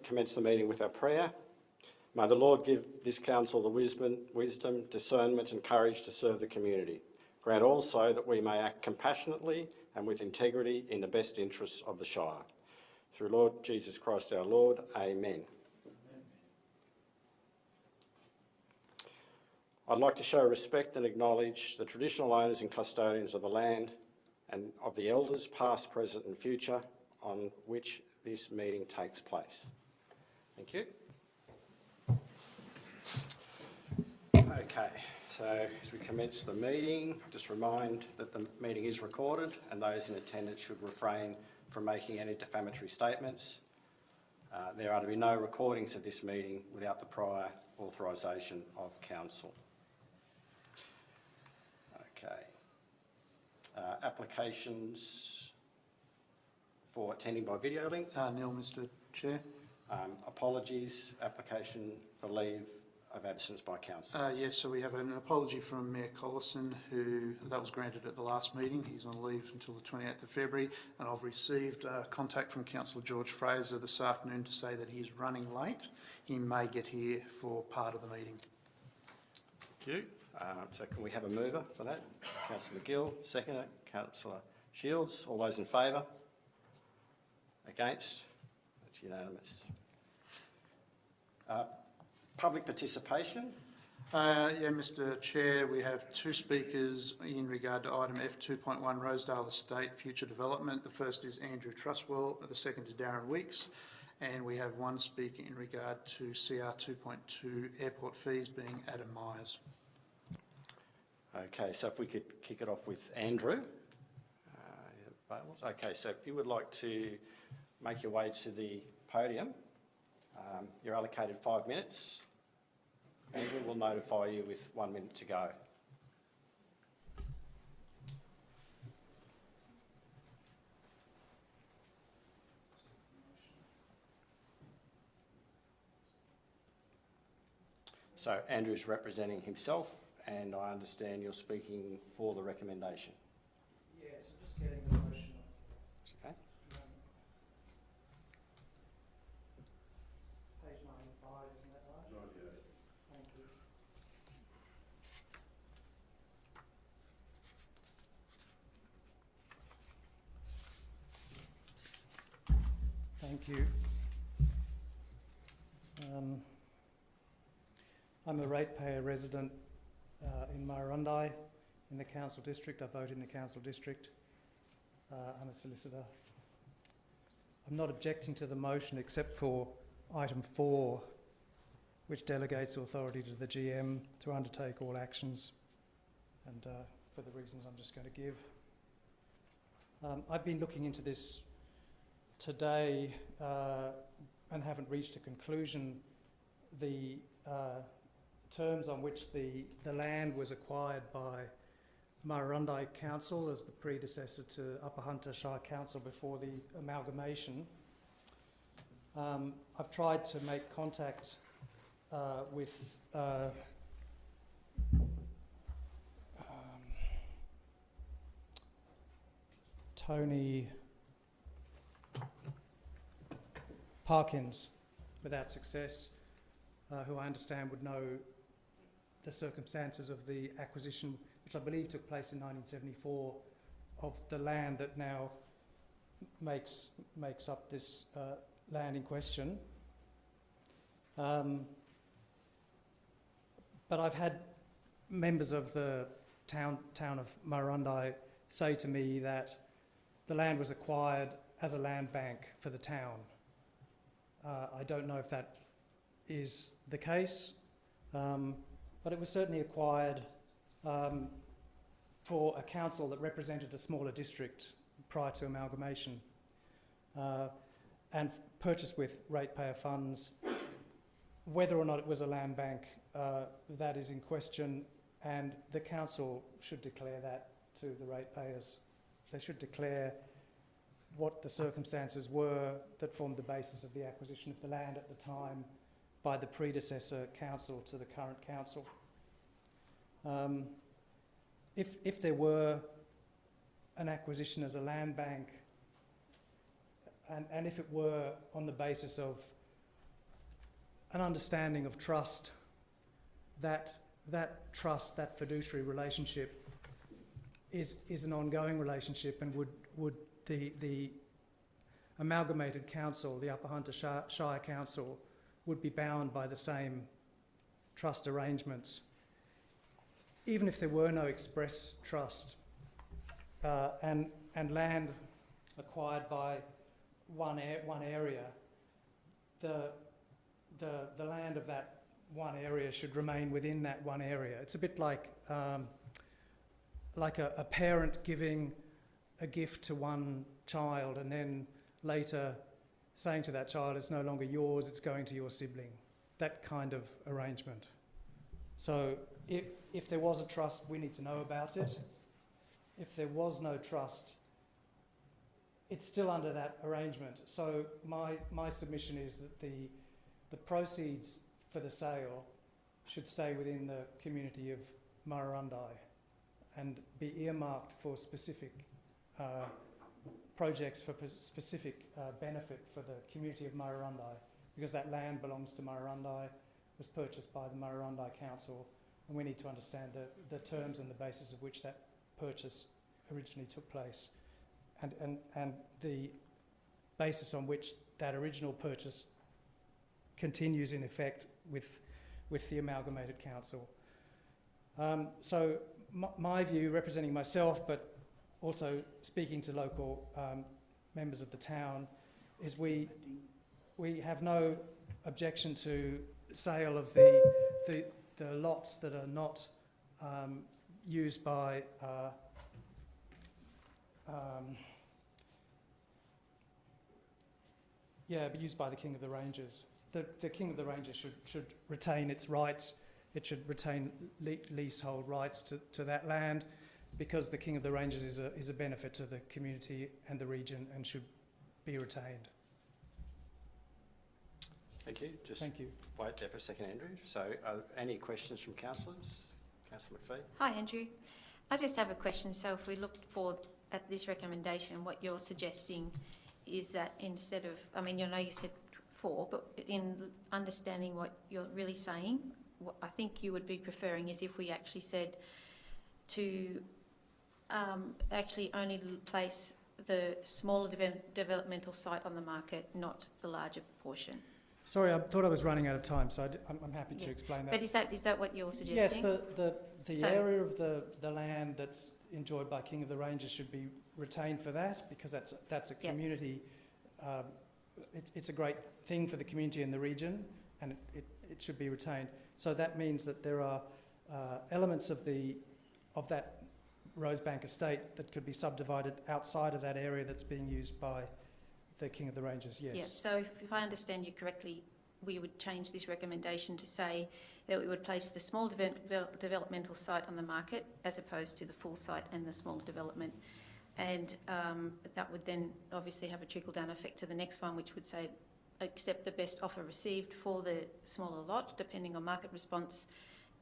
Commence the meeting with our prayer. May the Lord give this council the wisdom, discernment and courage to serve the community. Grant also that we may act compassionately and with integrity in the best interests of the Shire. Through Lord Jesus Christ our Lord, amen. I'd like to show respect and acknowledge the traditional owners and custodians of the land and of the elders past, present and future on which this meeting takes place. Thank you. Okay, so as we commence the meeting, just remind that the meeting is recorded and those in attendance should refrain from making any defamatory statements. There are to be no recordings of this meeting without the prior authorisation of council. Okay. Applications for attending by video link. Neil, Mr. Chair. Apologies, application for leave of absence by council. Yes, so we have an apology from Mayor Collison, that was granted at the last meeting. He's on leave until the 28th of February, and I've received contact from Councillor George Fraser this afternoon to say that he is running late. He may get here for part of the meeting. Thank you. So can we have a mover for that? Councillor McGill, seconder. Councillor Shields, all those in favour? Against? That's unanimous. Public participation. Yeah, Mr. Chair, we have two speakers in regard to item F2.1 Rosedale Estate Future Development. The first is Andrew Trustwell, the second is Darren Weeks, and we have one speaker in regard to CR 2.2 airport fees being Adam Myers. Okay, so if we could kick it off with Andrew. Okay, so if you would like to make your way to the podium, you're allocated 5 minutes. Andrew will notify you with 1 minute to go. So Andrew's representing himself, and I understand you're speaking for the recommendation. Yes, I'm just getting the motion. Okay. Page 95, isn't that right? 98. Thank you. Thank you. I'm a ratepayer resident in Murrurundi in the council district. I vote in the council district. I'm a solicitor. I'm not objecting to the motion except for item 4, which delegates authority to the GM to undertake all actions, and for the reasons I'm just going to give. I've been looking into this today and haven't reached a conclusion. The terms on which the land was acquired by Murrurundi Council as the predecessor to Upper Hunter Shire Council before the amalgamation. I've tried to make contact with Tony Parkins without success, who I understand would know the circumstances of the acquisition, which I believe took place in 1974, of the land that now makes up this land in question. But I've had members of the town of Murrurundi say to me that the land was acquired as a land bank for the town. I don't know if that is the case, but it was certainly acquired for a council that represented a smaller district prior to amalgamation, and purchased with ratepayer funds. Whether or not it was a land bank, that is in question, and the council should declare that to the ratepayers. They should declare what the circumstances were that formed the basis of the acquisition of the land at the time by the predecessor council to the current council. If there were an acquisition as a land bank, and if it were on the basis of an understanding of trust, that trust, that fiduciary relationship is an ongoing relationship, and would the amalgamated council, the Upper Hunter Shire Council, would be bound by the same trust arrangements. Even if there were no express trust, and land acquired by one area, the land of that one area should remain within that one area. It's a bit like a parent giving a gift to one child and then later saying to that child, it's no longer yours, it's going to your sibling. That kind of arrangement. So if there was a trust, we need to know about it. If there was no trust, it's still under that arrangement. So my submission is that the proceeds for the sale should stay within the community of Murrurundi and be earmarked for specific projects for specific benefit for the community of Murrurundi, because that land belongs to Murrurundi, was purchased by the Murrurundi Council, and we need to understand the terms and the basis of which that purchase originally took place, and the basis on which that original purchase continues in effect with the amalgamated council. So my view, representing myself, but also speaking to local members of the town, is we have no objection to sale of the lots that are not used by but used by the King of the Ranges. The King of the Ranges should retain its rights. It should retain leasehold rights to that land, because the King of the Ranges is a benefit to the community and the region and should be retained. Thank you. Just Thank you. wait there for a second, Andrew. So any questions from councillors? Councillor McPhee. Hi, Andrew. I just have a question. So if we look at this recommendation, what you're suggesting is that instead of, I mean, you said 4, but in understanding what you're really saying, what I think you would be preferring is if we actually said to actually only place the smaller developmental site on the market, not the larger portion. Sorry, I thought I was running out of time, so I'm happy to explain that. But is that what you're suggesting? Yes, the area of the land that's enjoyed by King of the Ranges should be retained for that, because that's a community. It's a great thing for the community and the region, and it should be retained. So that means that there are elements of that Rosebank estate that could be subdivided outside of that area that's being used by the King of the Ranges, yes. Yeah, so if I understand you correctly, we would change this recommendation to say that we would place the small developmental site on the market as opposed to the full site and the small development. And that would then obviously have a trickle-down effect to the next one, which would say accept the best offer received for the smaller lot, depending on market response.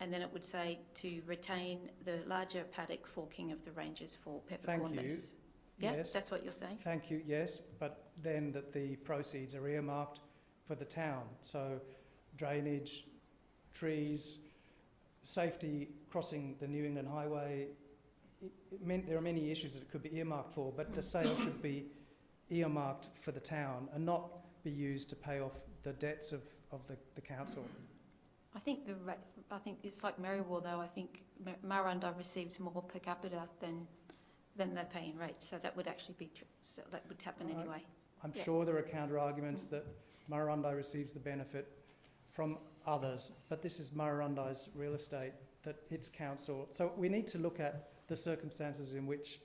And then it would say to retain the larger paddock for King of the Ranges for peppercorn maize. Yeah, yes. That's what you're saying? Thank you, yes, but then that the proceeds are earmarked for the town. So drainage, trees, safety crossing the New England Highway. It meant there are many issues that it could be earmarked for, but the sale should be earmarked for the town and not be used to pay off the debts of the council. I think it's like Merriwar though. I think Murrurundi receives more per capita than they're paying rates, so that would actually be so that would happen anyway. I'm sure there are counter arguments that Murrurundi receives the benefit from others, but this is Murrurundi's real estate, that its council. So we need to look at the circumstances in which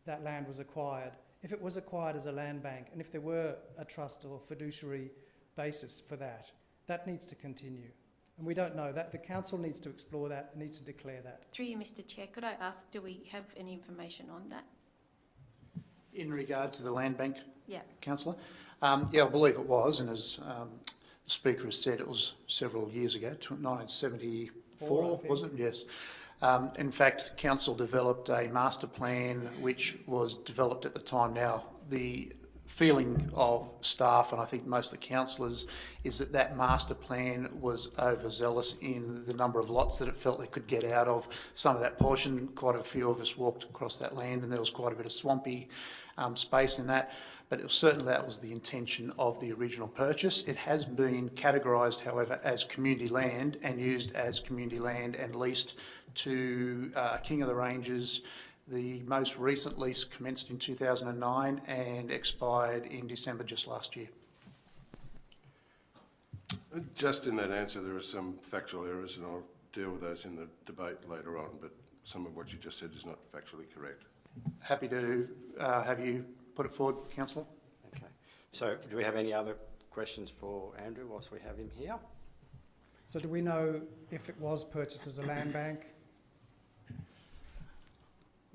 that land was acquired. If it was acquired as a land bank, and if there were a trust or fiduciary basis for that, that needs to continue. And we don't know that. The council needs to explore that and needs to declare that. Through you, Mr. Chair, could I ask, do we have any information on that? In regard to the land bank, Yeah. Councillor? Yeah, I believe it was, and as the Speaker has said, it was several years ago, 1974, was it? Yes. In fact, Council developed a master plan which was developed at the time. Now, the feeling of staff, and I think most of the councillors, is that that master plan was overzealous in the number of lots that it felt it could get out of some of that portion. Quite a few of us walked across that land, and there was quite a bit of swampy space in that. But it was certainly that was the intention of the original purchase. It has been categorised, however, as community land and used as community land and leased to King of the Ranges. The most recent lease commenced in 2009 and expired in December just last year. Just in that answer, there are some factual errors, and I'll deal with those in the debate later on, but some of what you just said is not factually correct. Happy to have you put it forward, Councillor. Okay. So do we have any other questions for Andrew whilst we have him here? So do we know if it was purchased as a land bank?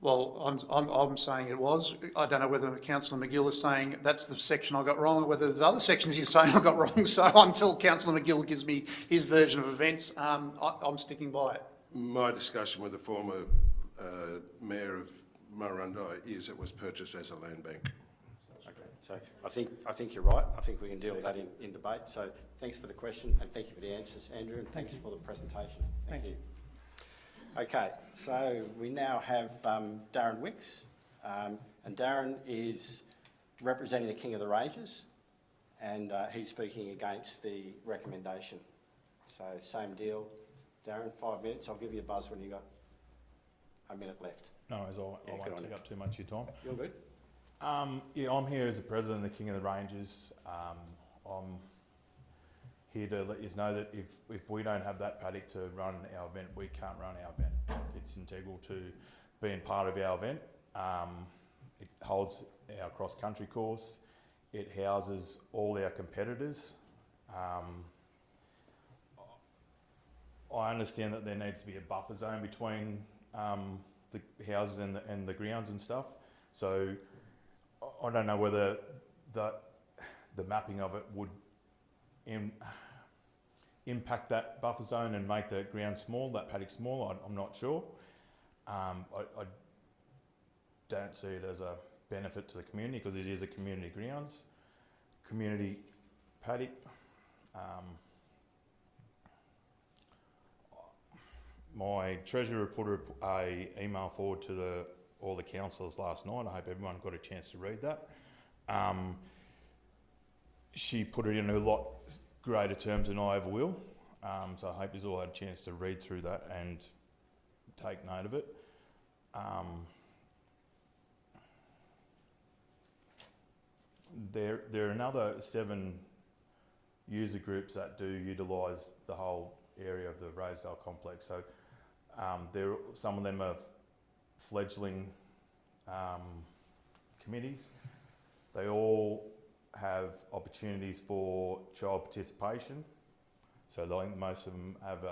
Well, I'm saying it was. I don't know whether Councillor McGill is saying that's the section I got wrong, or whether there's other sections he's saying I got wrong. So until Councillor McGill gives me his version of events, I'm sticking by it. My discussion with the former Mayor of Murrurundi is it was purchased as a land bank. Okay. So I think you're right. I think we can deal with that in debate. So thanks for the question and thank you for the answers, Andrew, and thanks for the presentation. Thank you. Okay, so we now have Darren Wicks, and Darren is representing the King of the Ranges, and he's speaking against the recommendation. So same deal, Darren, 5 minutes. I'll give you a buzz when you've got a minute left. No, as I won't take up too much of your time. You're good? Yeah, I'm here as the president of the King of the Ranges. I'm here to let you know that if we don't have that paddock to run our event, we can't run our event. It's integral to being part of our event. It holds our cross-country course. It houses all our competitors. I understand that there needs to be a buffer zone between the houses and the grounds and stuff. So I don't know whether the mapping of it would impact that buffer zone and make the ground small, that paddock small. I'm not sure. I don't see it as a benefit to the community because it is a community grounds, community paddock. My treasurer put an email forward to all the councillors last night. I hope everyone got a chance to read that. She put it in a lot greater terms than I ever will. So I hope you all had a chance to read through that and take note of it. There are another 7 user groups that do utilise the whole area of the Rosedale complex. So some of them are fledgling committees. They all have opportunities for child participation. So I think most of them have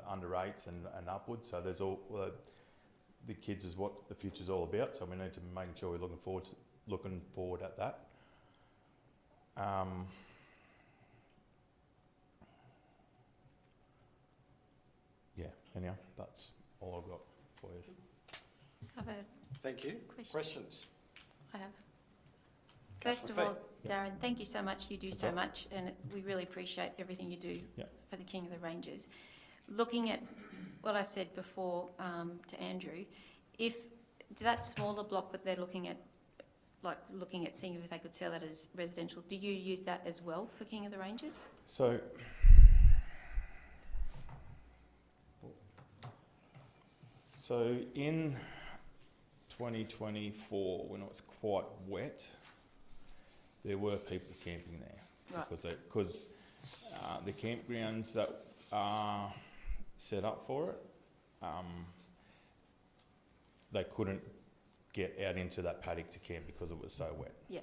under 8s and upwards. So there's all the kids is what the future's all about. So we need to be making sure we're looking forward at that. Yeah. Anyhow, that's all I've got for you. I've a Thank you. question. Questions? I have. First of all, Darren, thank you so much. You do so much, and we really appreciate everything you do for the King of the Ranges. Looking at what I said before to Andrew, if that smaller block that they're looking at seeing if they could sell that as residential, do you use that as well for King of the Ranges? So in 2024, when it was quite wet, there were people camping there. Right. Because the campgrounds that are set up for it, they couldn't get out into that paddock to camp because it was so wet. Yeah.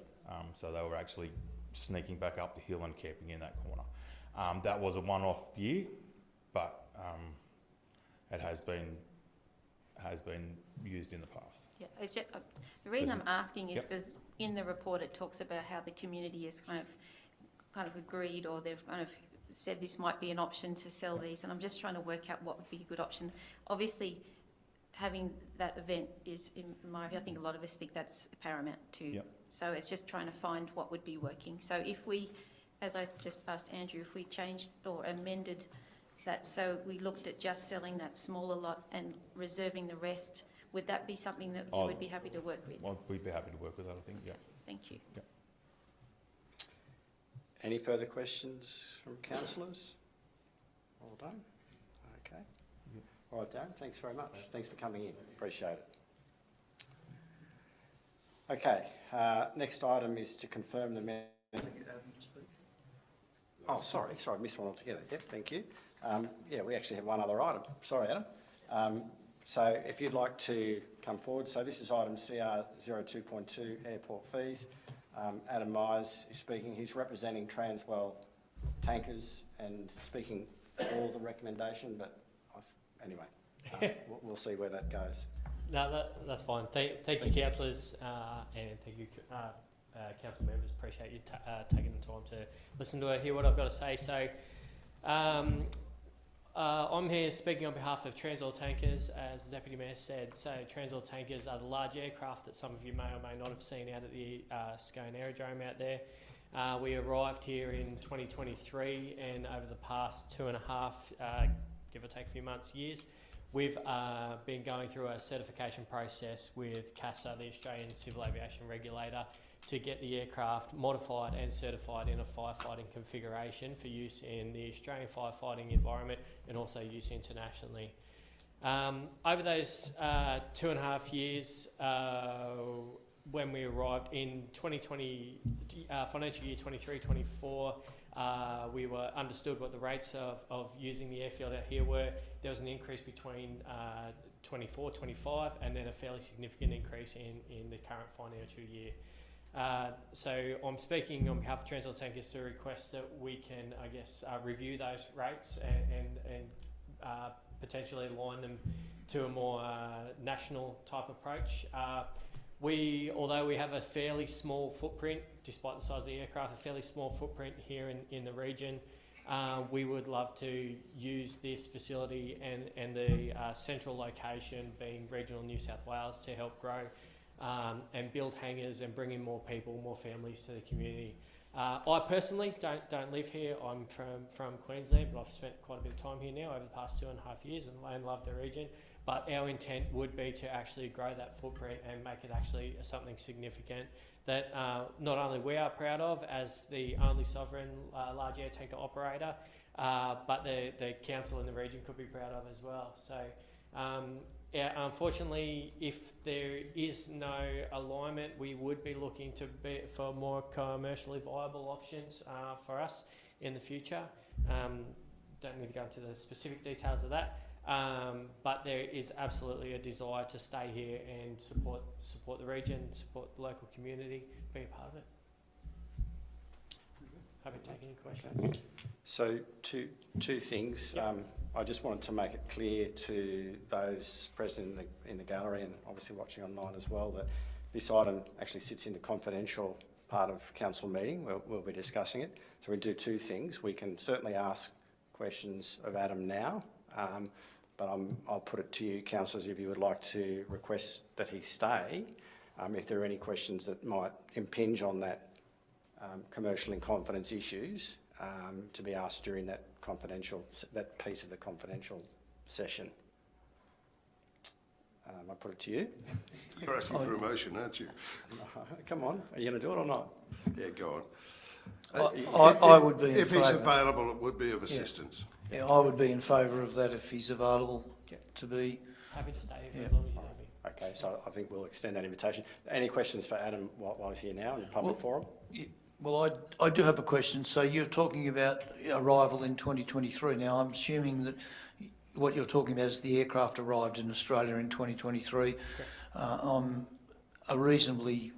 So they were actually sneaking back up the hill and camping in that corner. That was a one-off year, but it has been used in the past. Yeah, it's just, the reason I'm asking is because in the report it talks about how the community has kind of agreed, or they've kind of said this might be an option to sell these, and I'm just trying to work out what would be a good option. Obviously, having that event is, in my view, I think a lot of us think that's paramount too. Yep. So it's just trying to find what would be working. So if we, as I just asked Andrew, if we changed or amended that, so we looked at just selling that smaller lot and reserving the rest, would that be something that you would be happy to work with? Well, we'd be happy to work with that, I think, yeah. Thank you. Any further questions from councillors? All done? Okay. All right, Darren, thanks very much. Thanks for coming in. Appreciate it. Okay, next item is to confirm the minute. Oh, sorry, missed one altogether. Yep, thank you. Yeah, we actually have one other item. Sorry, Adam. So if you'd like to come forward. So this is item CR 02.2, airport fees. Adam Myers is speaking. He's representing Transwell Tankers and speaking for the recommendation, but anyway, we'll see where that goes. No, that's fine. Thank you, councillors, and thank you, council members. Appreciate you taking the time to listen to hear what I've got to say. So, I'm here speaking on behalf of Transwell Tankers, as the Deputy Mayor said. So, Transwell Tankers are the large aircraft that some of you may or may not have seen out at the Scone Aerodrome out there. We arrived here in 2023, and over the past 2.5, give or take a few months, years, we've been going through a certification process with CASA, the Australian Civil Aviation Regulator, to get the aircraft modified and certified in a firefighting configuration for use in the Australian firefighting environment and also use internationally. Over those 2.5 years, when we arrived in 2020, financial year 23-24, we were understood what the rates of using the airfield out here were. There was an increase between 24-25 and then a fairly significant increase in the current financial year. So I'm speaking on behalf of Transwell Tankers to request that we can, I guess, review those rates and potentially align them to a more national type approach. Although we have a fairly small footprint, despite the size of the aircraft, a fairly small footprint here in the region, we would love to use this facility and the central location being regional New South Wales to help grow and build hangars and bring in more people, more families to the community. I personally don't live here. I'm from Queensland, but I've spent quite a bit of time here now over the past 2.5 years and love the region. But our intent would be to actually grow that footprint and make it actually something significant that not only we are proud of as the only sovereign large air tanker operator, but the council in the region could be proud of as well. So yeah, unfortunately, if there is no alignment, we would be looking for more commercially viable options for us in the future. Don't need to go into the specific details of that. But there is absolutely a desire to stay here and support the region, support the local community, be a part of it. Happy to take any questions. Okay. So two things. Yep. I just wanted to make it clear to those present in the gallery and obviously watching online as well that this item actually sits in the confidential part of council meeting. We'll be discussing it. So we do two things. We can certainly ask questions of Adam now. But I'll put it to you, councillors, if you would like to request that he stay, if there are any questions that might impinge on that commercial and confidence issues, to be asked during that piece of the confidential session. I put it to you. You're asking for a motion, aren't you? Come on, are you going to do it or not? Yeah, go I on. would be in If he's favour. available, it would be of assistance. Yeah, I would be in favour of that if he's available to be. Happy to stay here for as long as you're happy. Okay, so I think we'll extend that invitation. Any questions for Adam while he's here now in the public forum? Well, I do have a question. So you're talking about arrival in 2023. Now, I'm assuming that what you're talking about is the aircraft arrived in Australia in 2023. I'm a reasonably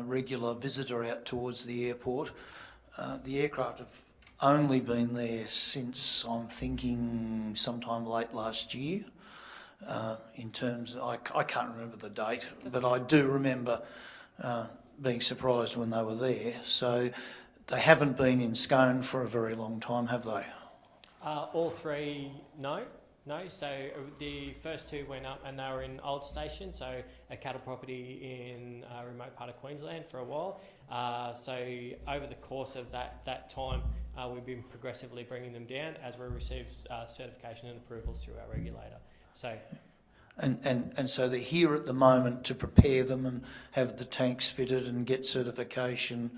regular visitor out towards the airport. The aircraft have only been there since, I'm thinking, sometime late last year. In terms of, I can't remember the date, but I do remember being surprised when they were there. So they haven't been in Scone for a very long time, have they? All three, no. No, so the first two went up and they were in Old Station, so a cattle property in a remote part of Queensland for a while. So over the course of that time, we've been progressively bringing them down as we receive certification and approvals through our regulator. So. And so they're here at the moment to prepare them and have the tanks fitted and get certification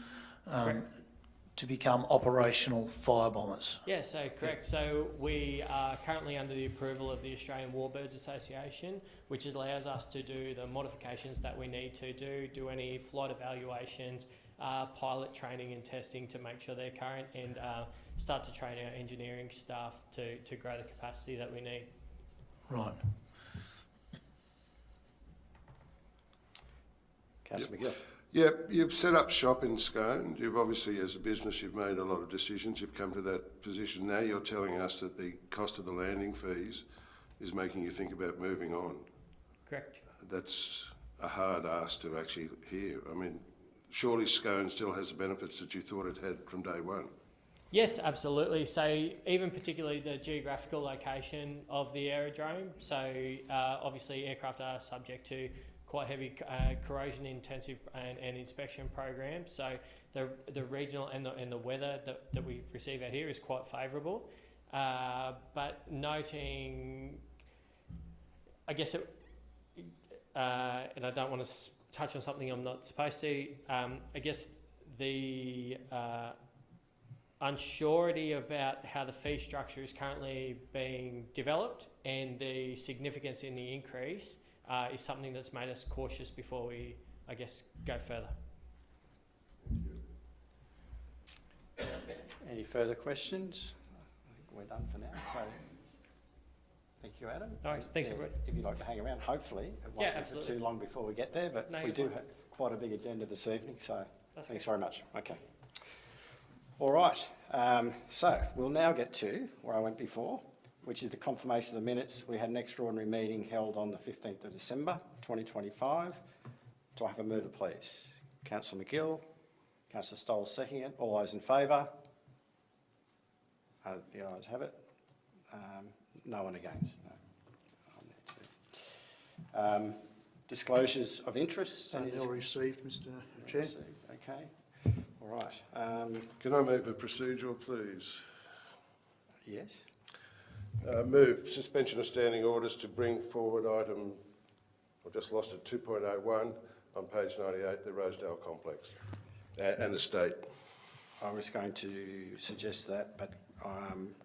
to become operational fire bombers. Yeah, so correct. So we are currently under the approval of the Australian Warbirds Association, which allows us to do the modifications that we need to do any flight evaluations, pilot training and testing to make sure they're current, and start to train our engineering staff to grow the capacity that we need. Right. Councillor McGill. Yeah, you've set up shop in Scone. You've obviously, as a business, you've made a lot of decisions. You've come to that position. Now you're telling us that the cost of the landing fees is making you think about moving on. Correct. That's a hard ask to actually hear. I mean, surely Scone still has the benefits that you thought it had from day one. Yes, absolutely. So even particularly the geographical location of the aerodrome. So obviously aircraft are subject to quite heavy corrosion intensive and inspection programs. So the regional and the weather that we receive out here is quite favourable. But noting, I guess, and I don't want to touch on something I'm not supposed to, I guess the unsurety about how the fee structure is currently being developed and the significance in the increase is something that's made us cautious before we, I guess, go further. Any further questions? I think we're done for now. So, thank you, Adam. No worries. Thanks, everybody. If you'd like to hang around, hopefully it won't be for too long before we get there. But No, we do you're fine. have quite a big agenda this evening. So, That's thanks very much. Okay. All right. So we'll now get to where I went before, which is the confirmation of the minutes. We had an extraordinary meeting held on the 15th of December 2025. Do I have a mover, please? Councillor McGill, Councillor Stoll seconding it. All those in favour? The ayes have it. No one against? No. Disclosures of interest? They're received, Mr Chair. Okay. All right. Can I move a procedural, please? Yes. Move suspension of standing orders to bring forward item, I've just lost it, 2.01 on page 98, the Rosedale Complex and estate. I was going to suggest that, but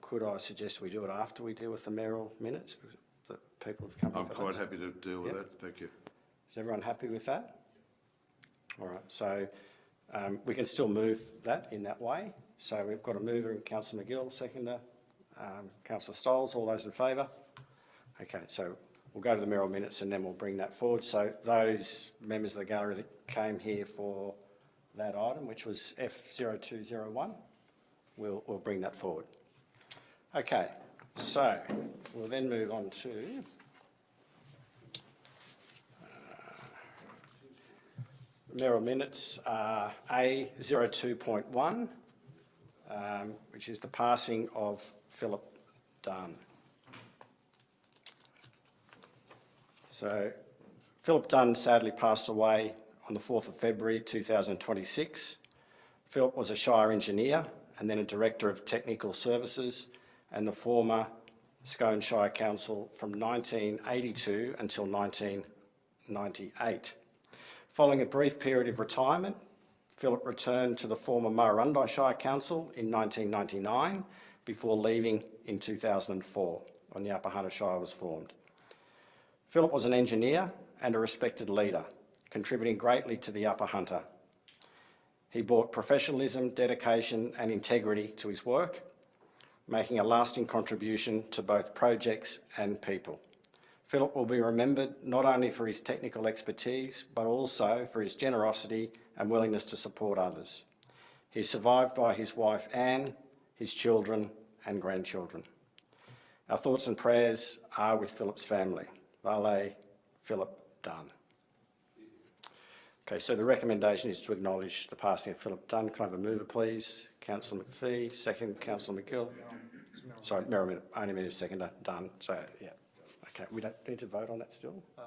could I suggest we do it after we deal with the mayoral minutes? That people have come. I'm quite happy to deal with that. Thank you. Is everyone happy with that? All right. So we can still move that in that way. So we've got a mover, Councillor McGill, seconder. Councillor Stolz, all those in favour? Okay, so we'll go to the mayoral minutes and then we'll bring that forward. So those members of the gallery that came here for that item, which was F0201, we'll bring that forward. Okay, so we'll then move on to mayoral minutes A02.1, which is the passing of Philip Dunn. So Philip Dunn sadly passed away on the 4th of February 2026. Philip was a Shire engineer and then a Director of Technical Services and the former Scone Shire Council from 1982 until 1998. Following a brief period of retirement, Philip returned to the former Murrurundi Shire Council in 1999 before leaving in 2004 when the Upper Hunter Shire was formed. Philip was an engineer and a respected leader, contributing greatly to the Upper Hunter. He brought professionalism, dedication and integrity to his work, making a lasting contribution to both projects and people. Philip will be remembered not only for his technical expertise, but also for his generosity and willingness to support others. He is survived by his wife Anne, his children and grandchildren. Our thoughts and prayers are with Philip's family. Vale, Philip Dunn. Okay, so the recommendation is to acknowledge the passing of Philip Dunn. Can I have a mover, please? Councillor McPhee, second, Councillor McGill. It's Mayoral Sorry, Merrill, only me a seconder, done. So, yeah, okay. We don't need to vote on that still? You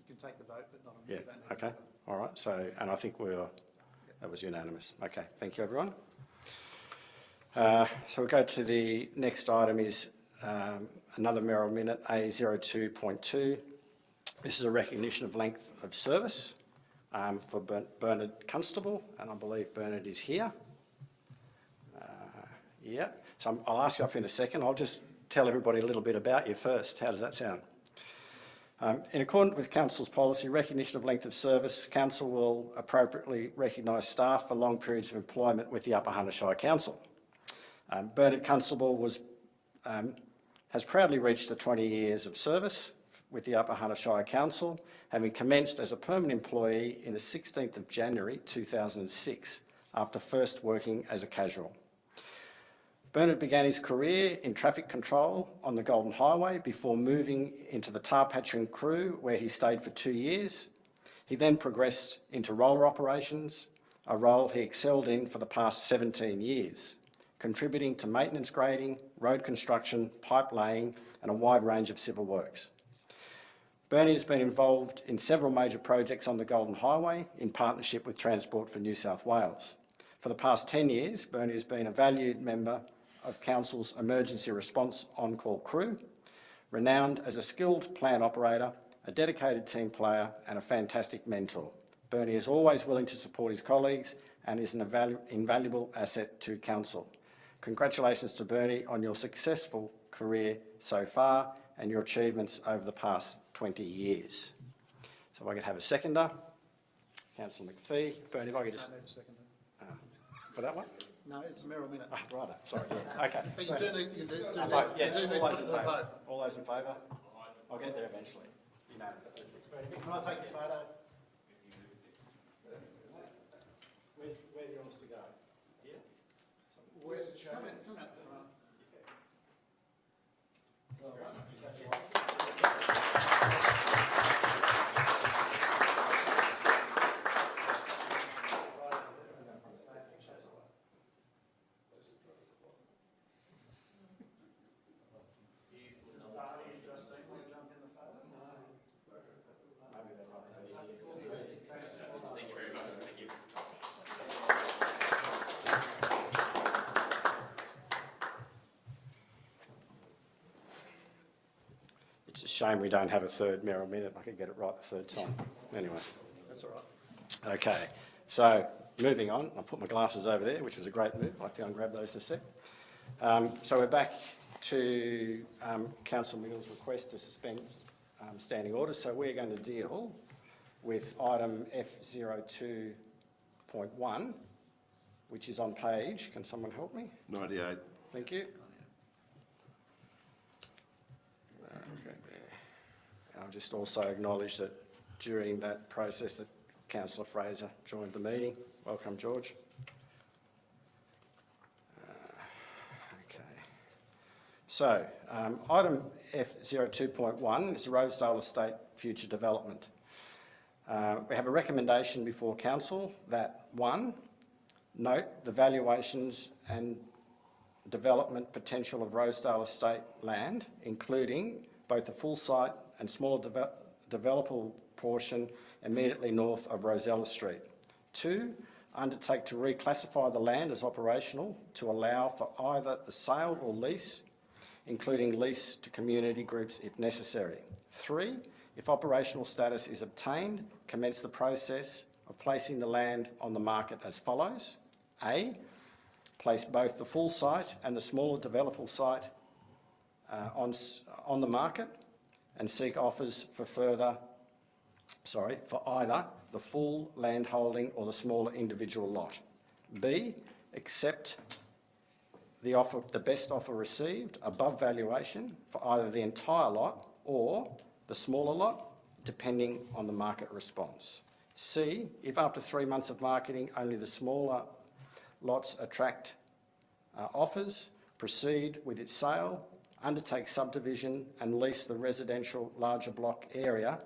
can take the vote, but not on Yeah, okay, all right. So, and I think that was unanimous. Okay, thank you, everyone. So we go to the next item is another Merrill Minute, A02.2. This is a recognition of length of service for Bernard Constable, and I believe Bernard is here. Yeah, so I'll ask you up in a second. I'll just tell everybody a little bit about you first. How does that sound? In accordance with Council's policy, recognition of length of service, Council will appropriately recognise staff for long periods of employment with the Upper Hunter Shire Council. Bernard Constable has proudly reached the 20 years of service with the Upper Hunter Shire Council, having commenced as a permanent employee in the 16th of January 2006, after first working as a casual. Bernard began his career in traffic control on the Golden Highway before moving into the tar patching crew, where he stayed for 2 years. He then progressed into roller operations, a role he excelled in for the past 17 years, contributing to maintenance grading, road construction, pipe laying, and a wide range of civil works. Bernie has been involved in several major projects on the Golden Highway in partnership with Transport for New South Wales. For the past 10 years, Bernie has been a valued member of Council's emergency response on-call crew, renowned as a skilled plant operator, a dedicated team player, and a fantastic mentor. Bernie is always willing to support his colleagues and is an invaluable asset to Council. Congratulations to Bernie on your successful career so far and your achievements over the past 20 years. So if I could have a seconder. Councillor McPhee. Bernie, if I could just... I need a seconder. For that one? No, it's a Merrill Minute. Right, sorry, yeah, okay. But you do need, Yes, you do need all to those in put the favour? vote. All those in favour? I'll get there eventually. Unanimous. Can I take your photo? Where do you want us to go? Here? Come out the front. It's a shame we don't have a third Merrill Minute. I could get it right the third time. Anyway. That's all right. Okay, so moving on. I'll put my glasses over there, which was a great move. I'd like to go and grab those in a sec. So we're back to Councillor Mills' request to suspend standing orders. So we're going to deal with item F02.1, which is on page, can someone help me? 98. Thank you. I'll just also acknowledge that during that process that Councillor Fraser joined the meeting. Welcome, George. Okay. So, item F02.1 is the Rosedale Estate future development. We have a recommendation before Council that 1, note the valuations and development potential of Rosedale Estate land, including both the full site and smaller developable portion immediately north of Rosella Street. 2, undertake to reclassify the land as operational to allow for either the sale or lease, including lease to community groups if necessary. 3, if operational status is obtained, commence the process of placing the land on the market as follows. A, place both the full site and the smaller developable site on the market and seek offers for either the full land holding or the smaller individual lot. B, accept the best offer received above valuation for either the entire lot or the smaller lot, depending on the market response. C, if after 3 months of marketing only the smaller lots attract offers, proceed with its sale, undertake subdivision and lease the residential larger block area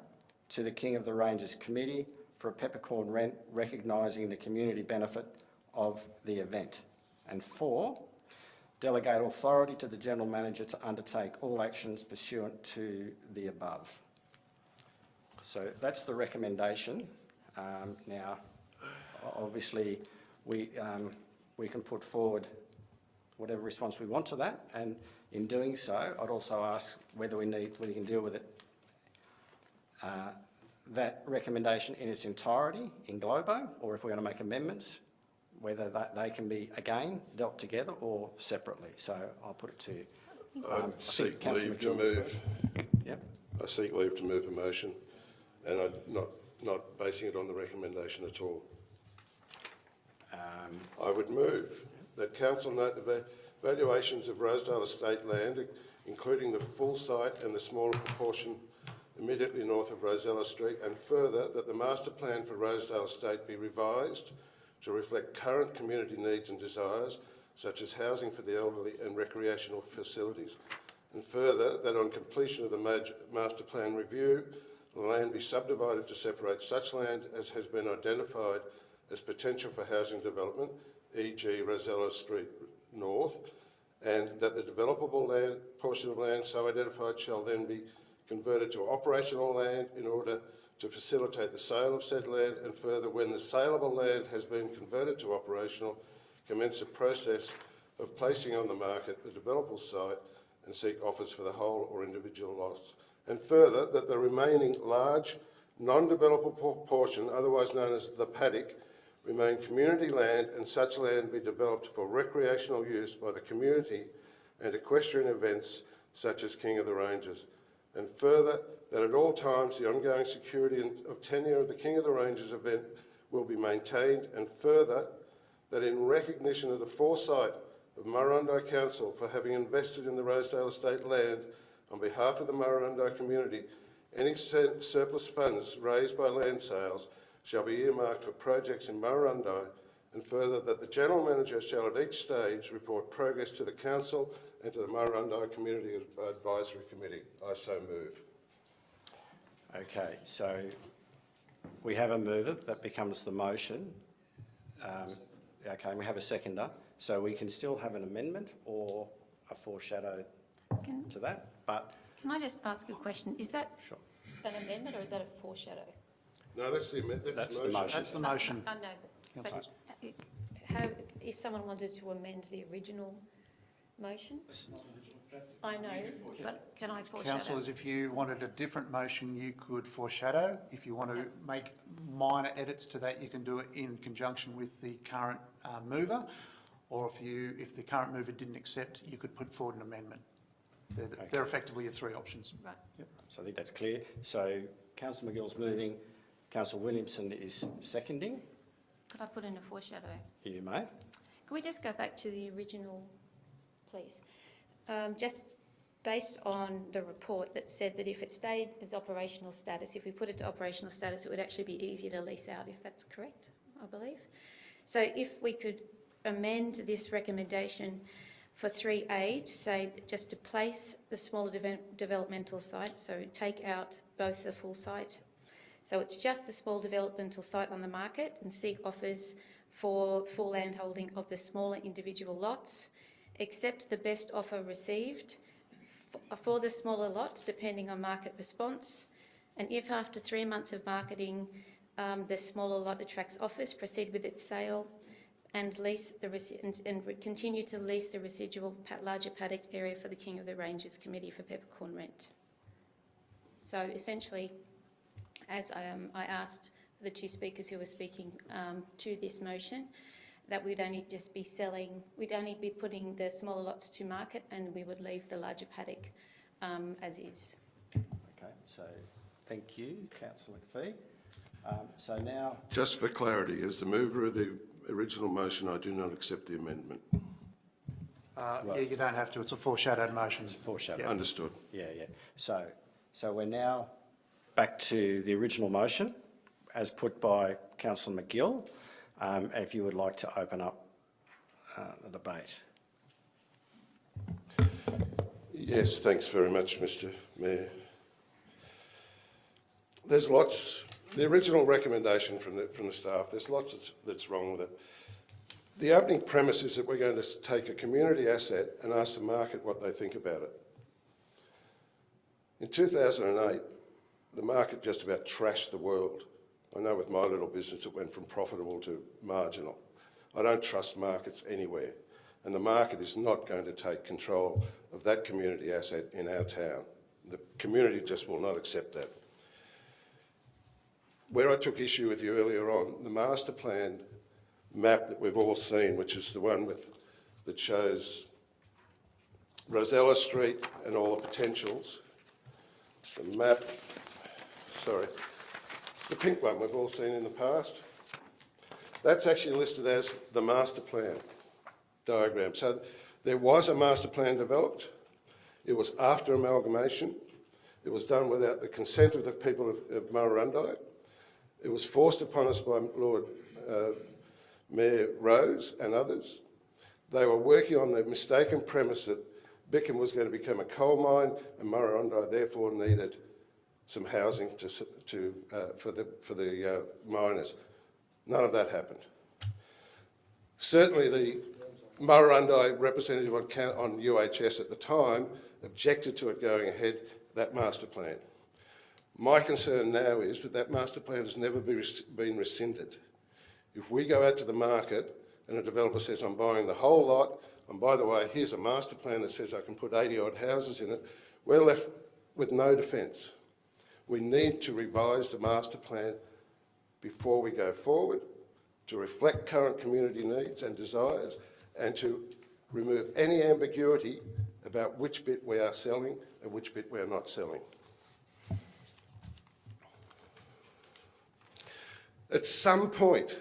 to the King of the Ranges Committee for a peppercorn rent, recognising the community benefit of the event. And 4, delegate authority to the General Manager to undertake all actions pursuant to the above. So that's the recommendation. Now, obviously, we can put forward whatever response we want to that, and in doing so, I'd also ask whether we can deal with it, that recommendation in its entirety in globo, or if we're going to make amendments, whether they can be again dealt together or separately. So I'll put it to you. I seek leave to move. Yep. I seek leave to move a motion, and I'm not basing it on the recommendation at all. I would move that Council note the valuations of Rosedale Estate land, including the full site and the smaller proportion immediately north of Rosella Street, and further that the master plan for Rosedale Estate be revised to reflect current community needs and desires, such as housing for the elderly and recreational facilities. And further, that on completion of the master plan review, the land be subdivided to separate such land as has been identified as potential for housing development, e.g. Rosella Street North, and that the developable land, portion of land so identified shall then be converted to operational land in order to facilitate the sale of said land, and further, when the saleable land has been converted to operational, commence a process of placing on the market the developable site and seek offers for the whole or individual lots. And further, that the remaining large, non-developable portion, otherwise known as the paddock, remain community land, and such land be developed for recreational use by the community and equestrian events such as King of the Ranges. And further, that at all times the ongoing security of tenure of the King of the Ranges event will be maintained, and further, that in recognition of the foresight of Murrurundi Council for having invested in the Rosedale Estate land on behalf of the Murrurundi community, any surplus funds raised by land sales shall be earmarked for projects in Murrurundi, and further, that the General Manager shall at each stage report progress to the Council and to the Murrurundi Community Advisory Committee. I so move. Okay, so we have a mover, that becomes the motion. Okay, and we have a seconder. So we can still have an amendment or a foreshadow to that, but... Can I just ask a question? Is that Sure. an amendment or is that a foreshadow? No, that's the motion. That's the motion. I know, but how, if someone wanted to amend the original motion? I know, but can I foreshadow? Councillors, if you wanted a different motion, you could foreshadow. If you want to make minor edits to that, you can do it in conjunction with the current mover, or if the current mover didn't accept, you could put forward an amendment. They're effectively your three options. Right. Yep. So I think that's clear. So Councillor McGill's moving, Councillor Williamson is seconding. Could I put in a foreshadow? You may. Can we just go back to the original, please? Just based on the report that said that if it stayed as operational status, if we put it to operational status, it would actually be easier to lease out, if that's correct, I believe. So if we could amend this recommendation for 3A to say just to place the smaller developmental site, so take out both the full site. So it's just the small developmental site on the market, and seek offers for full land holding of the smaller individual lots, accept the best offer received for the smaller lot depending on market response, and if after 3 months of marketing the smaller lot attracts offers, proceed with its sale and lease and continue to lease the residual larger paddock area for the King of the Ranges Committee for peppercorn rent. So essentially, as I asked the two speakers who were speaking to this motion, that we'd only just be we'd only be putting the smaller lots to market, and we would leave the larger paddock as is. Okay, so thank you, Councillor McPhee. So now... Just for clarity, as the mover of the original motion, I do not accept the amendment. Yeah, you don't have to. It's a foreshadowed motion. It's a foreshadow. Yeah. Understood. Yeah. So we're now back to the original motion as put by Councillor McGill. If you would like to open up the debate. Yes, thanks very much, Mr. Mayor. There's lots. The original recommendation from the staff. There's lots that's wrong with it. The opening premise is that we're going to take a community asset and ask the market what they think about it. In 2008, the market just about trashed the world. I know with my little business it went from profitable to marginal. I don't trust markets anywhere, and the market is not going to take control of that community asset in our town. The community just will not accept that. Where I took issue with you earlier on, the master plan map that we've all seen, which is the one that shows Rosella Street and all the potentials. The map, sorry, the pink one we've all seen in the past. That's actually listed as the master plan diagram. So there was a master plan developed. It was after amalgamation. It was done without the consent of the people of Murrurundi. It was forced upon us by Lord Mayor Rose and others. They were working on the mistaken premise that Bickham was going to become a coal mine and Murrurundi therefore needed some housing for the miners. None of that happened. Certainly the Murrurundi representative on UHS at the time objected to it going ahead, that master plan. My concern now is that that master plan has never been rescinded. If we go out to the market and a developer says, I'm buying the whole lot, and by the way, here's a master plan that says I can put 80 odd houses in it, we're left with no defence. We need to revise the master plan before we go forward to reflect current community needs and desires and to remove any ambiguity about which bit we are selling and which bit we are not selling. At some point,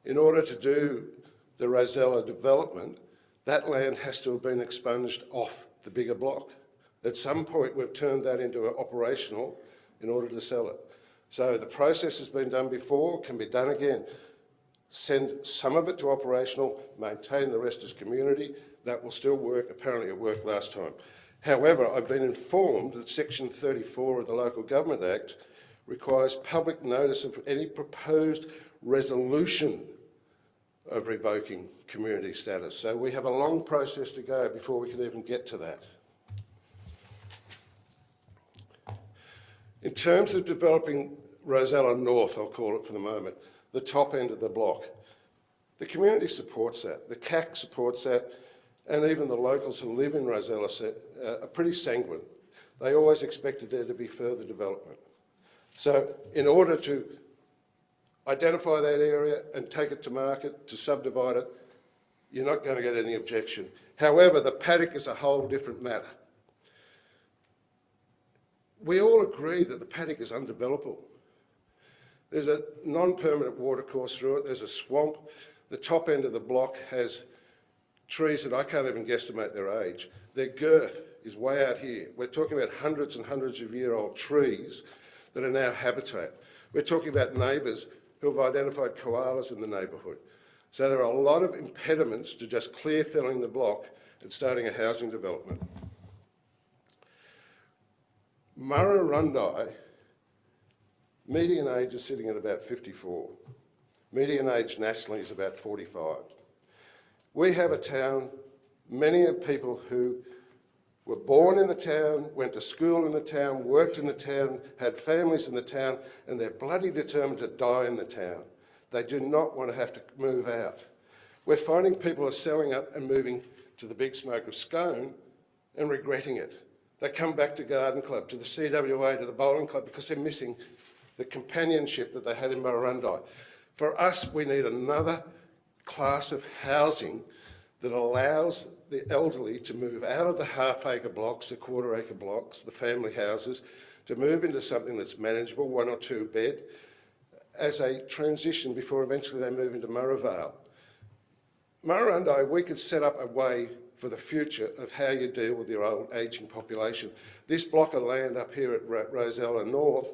in order to do the Rosella development, that land has to have been expunged off the bigger block. At some point, we've turned that into an operational in order to sell it. So the process has been done before, can be done again. Send some of it to operational, maintain the rest as community. That will still work. Apparently it worked last time. However, I've been informed that Section 34 of the Local Government Act requires public notice of any proposed resolution of revoking community status. So we have a long process to go before we can even get to that. In terms of developing Rosella North, I'll call it for the moment, the top end of the block, the community supports that, the CAC supports that, and even the locals who live in Rosella are pretty sanguine. They always expected there to be further development. So in order to identify that area and take it to market, to subdivide it, you're not going to get any objection. However, the paddock is a whole different matter. We all agree that the paddock is undevelopable. There's a non-permanent watercourse through it, there's a swamp. The top end of the block has trees that I can't even guesstimate their age. Their girth is way out here. We're talking about hundreds and hundreds of year-old trees that are now habitat. We're talking about neighbours who have identified koalas in the neighbourhood. So there are a lot of impediments to just clear felling the block and starting a housing development. Murrurundi, median age is sitting at about 54. Median age nationally is about 45. We have a town, many of people who were born in the town, went to school in the town, worked in the town, had families in the town, and they're bloody determined to die in the town. They do not want to have to move out. We're finding people are selling up and moving to the Big Smoke of Scone and regretting it. They come back to Garden Club, to the CWA, to the bowling club, because they're missing the companionship that they had in Murrurundi. For us, we need another class of housing that allows the elderly to move out of the half-acre blocks, the quarter-acre blocks, the family houses, to move into something that's manageable, 1 or 2 bed, as a transition before eventually they move into Murrayvale. Murrurundi, we could set up a way for the future of how you deal with your old ageing population. This block of land up here at Rosella North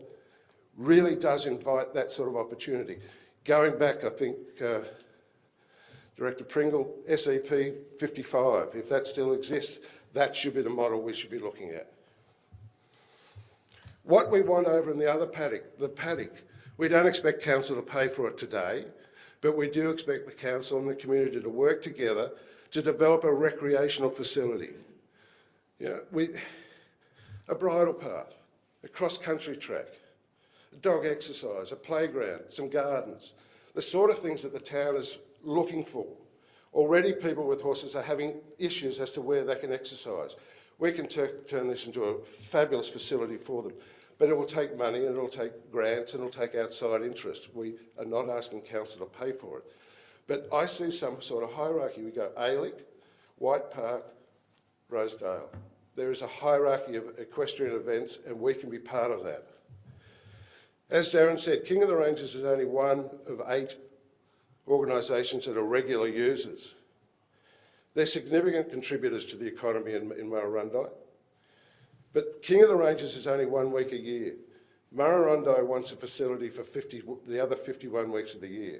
really does invite that sort of opportunity. Going back, I think, Director Pringle, SEP 55, if that still exists, that should be the model we should be looking at. What we want over in the other paddock, the paddock, we don't expect council to pay for it today, But we do expect the council and the community to work together to develop a recreational facility. You know, a bridle path, a cross-country track, a dog exercise, a playground, some gardens, the sort of things that the town is looking for. Already people with horses are having issues as to where they can exercise. We can turn this into a fabulous facility for them, but it will take money and it will take grants and it will take outside interest. We are not asking council to pay for it. But I see some sort of hierarchy. We go Ailic, White Park, Rosedale. There is a hierarchy of equestrian events and we can be part of that. As Darren said, King of the Ranges is only one of 8 organisations that are regular users. They're significant contributors to the economy in Murrurundi. But King of the Ranges is only 1 week a year. Murrurundi wants a facility for the other 51 weeks of the year.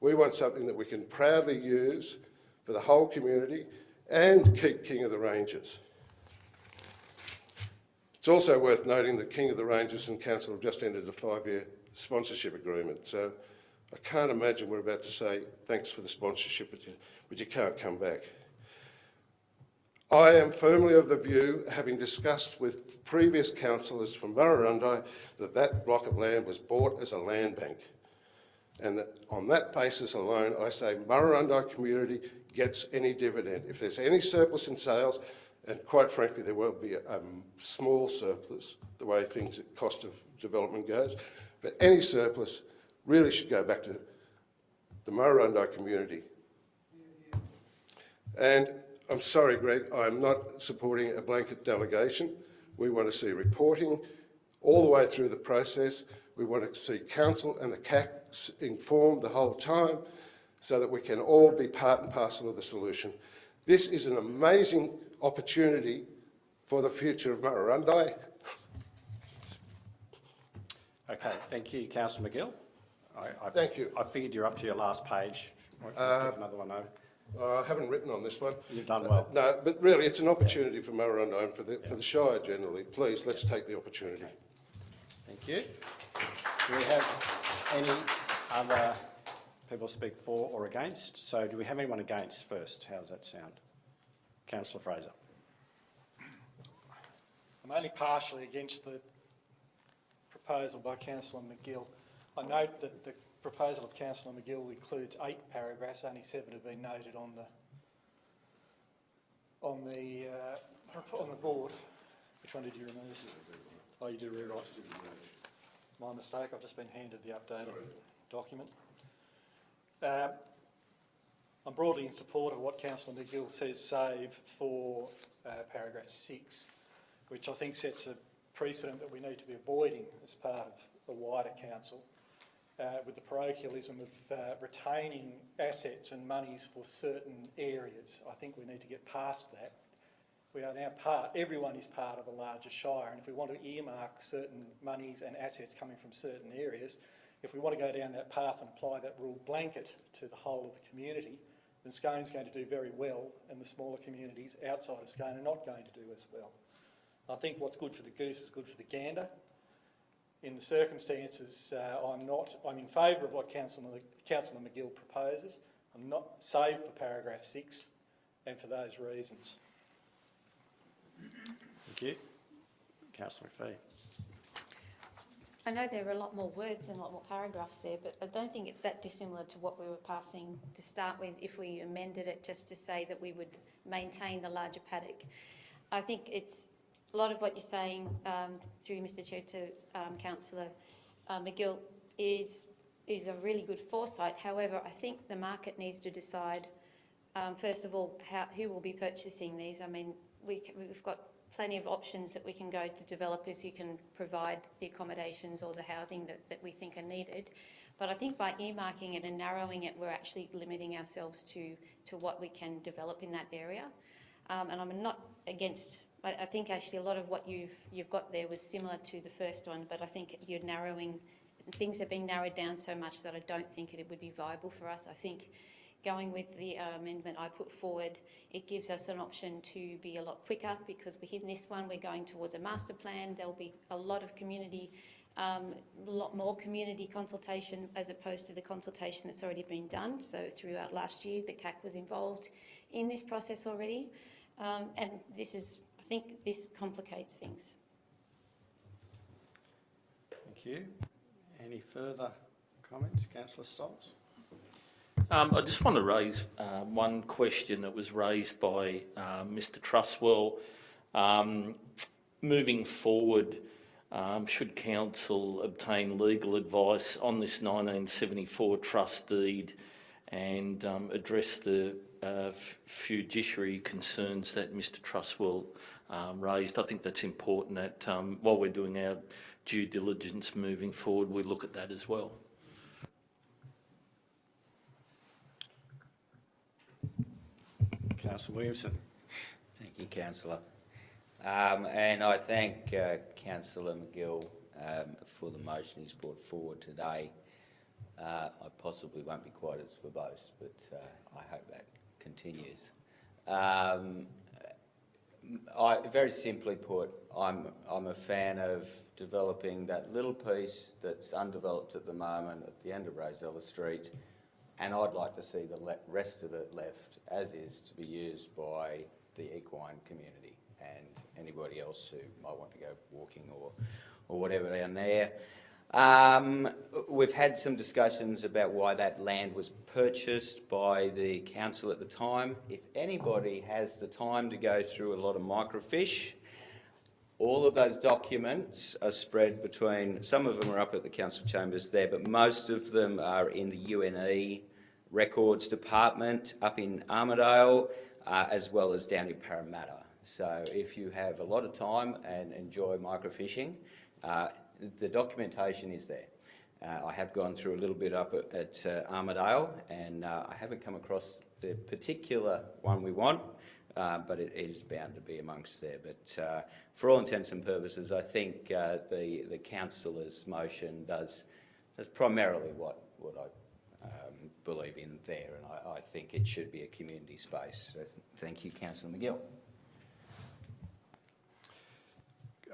We want something that we can proudly use for the whole community and keep King of the Ranges. It's also worth noting that King of the Ranges and Council have just entered a 5-year sponsorship agreement. So I can't imagine we're about to say thanks for the sponsorship, but you can't come back. I am firmly of the view, having discussed with previous councillors from Murrurundi, that that block of land was bought as a land bank. And that on that basis alone, I say Murrurundi community gets any dividend. If there's any surplus in sales, and quite frankly, there will be a small surplus, the way things, cost of development goes, but any surplus really should go back to the Murrurundi community. And I'm sorry, Greg, I'm not supporting a blanket delegation. We want to see reporting all the way through the process. We want to see council and the CAC informed the whole time so that we can all be part and parcel of the solution. This is an amazing opportunity for the future of Murrurundi. Okay, thank you, Councillor McGill. Thank you. I figured you're up to your last page. Another one over. I haven't written on this one. You've done well. No, but really it's an opportunity for Murrurundi and for the Shire generally. Please, let's take the opportunity. Okay. Thank you. Do we have any other people speak for or against? So do we have anyone against first? How does that sound? Councillor Fraser. I'm only partially against the proposal by Councillor McGill. I note that the proposal of Councillor McGill includes 8 paragraphs, only 7 have been noted on the board. Which one did you remove? Oh, you did rewrite. My mistake, I've just been handed the updated document. I'm broadly in support of what Councillor McGill says save for paragraph 6, which I think sets a precedent that we need to be avoiding as part of the wider council, with the parochialism of retaining assets and monies for certain areas. I think we need to get past that. We are now everyone is part of a larger shire, and if we want to earmark certain monies and assets coming from certain areas, if we want to go down that path and apply that rule blanket to the whole of the community, then Scone's going to do very well, and the smaller communities outside of Scone are not going to do as well. I think what's good for the goose is good for the gander. In the circumstances, I'm in favour of what Councillor McGill proposes. I'm not save for paragraph 6, and for those reasons. Thank you. Councillor McPhee. I know there are a lot more words and a lot more paragraphs there, but I don't think it's that dissimilar to what we were passing to start with if we amended it just to say that we would maintain the larger paddock. I think it's a lot of what you're saying through Mr Chair to Councillor McGill is a really good foresight. However, I think the market needs to decide, first of all, who will be purchasing these. I mean, we've got plenty of options that we can go to developers who can provide the accommodations or the housing that we think are needed. But I think by earmarking it and narrowing it, we're actually limiting ourselves to what we can develop in that area. And I'm not against, I think actually a lot of what you've got there was similar to the first one, but I think you're narrowing, things have been narrowed down so much that I don't think it would be viable for us. I think going with the amendment I put forward, it gives us an option to be a lot quicker, because within this one we're going towards a master plan. There'll be a lot of community a lot more community consultation as opposed to the consultation that's already been done. So throughout last year, the CAC was involved in this process already, and I think this complicates things. Thank you. Any further comments, Councillor Stolz? I just want to raise one question that was raised by Mr Trustwell. Moving forward, should council obtain legal advice on this 1974 trust deed and address the fiduciary concerns that Mr Trustwell raised? I think that's important that while we're doing our due diligence moving forward, we look at that as well. Councillor Williamson. Thank you, Councillor. And I thank Councillor McGill for the motion he's brought forward today. I possibly won't be quite as verbose, but I hope that continues. Very simply put, I'm a fan of developing that little piece that's undeveloped at the moment at the end of Rosella Street, and I'd like to see the rest of it left as is to be used by the equine community and anybody else who might want to go walking or whatever down there. We've had some discussions about why that land was purchased by the council at the time. If anybody has the time to go through a lot of microfiche, all of those documents are spread between, some of them are up at the council chambers there, but most of them are in the UNE Records Department up in Armidale, as well as down in Parramatta. So if you have a lot of time and enjoy microfishing, the documentation is there. I have gone through a little bit up at Armidale, and I haven't come across the particular one we want, but it is bound to be amongst there. But for all intents and purposes, I think the councillor's motion does primarily what I believe in there, and I think it should be a community space. So thank you, Councillor McGill.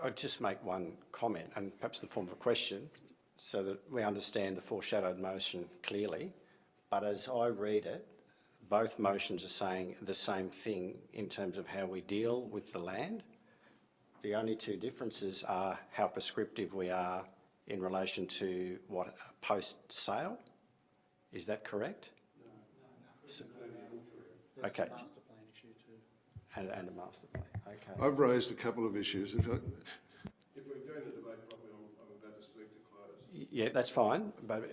I'd just make one comment, and perhaps in the form of a question, so that we understand the foreshadowed motion clearly. But as I read it, both motions are saying the same thing in terms of how we deal with the land. The only two differences are how prescriptive we are in relation to what post-sale. Is that correct? No. Okay. Master plan issue too. And a master plan. Okay. I've raised a couple of issues. If we're doing the debate properly, I'm about to speak to close. Yeah, that's fine, but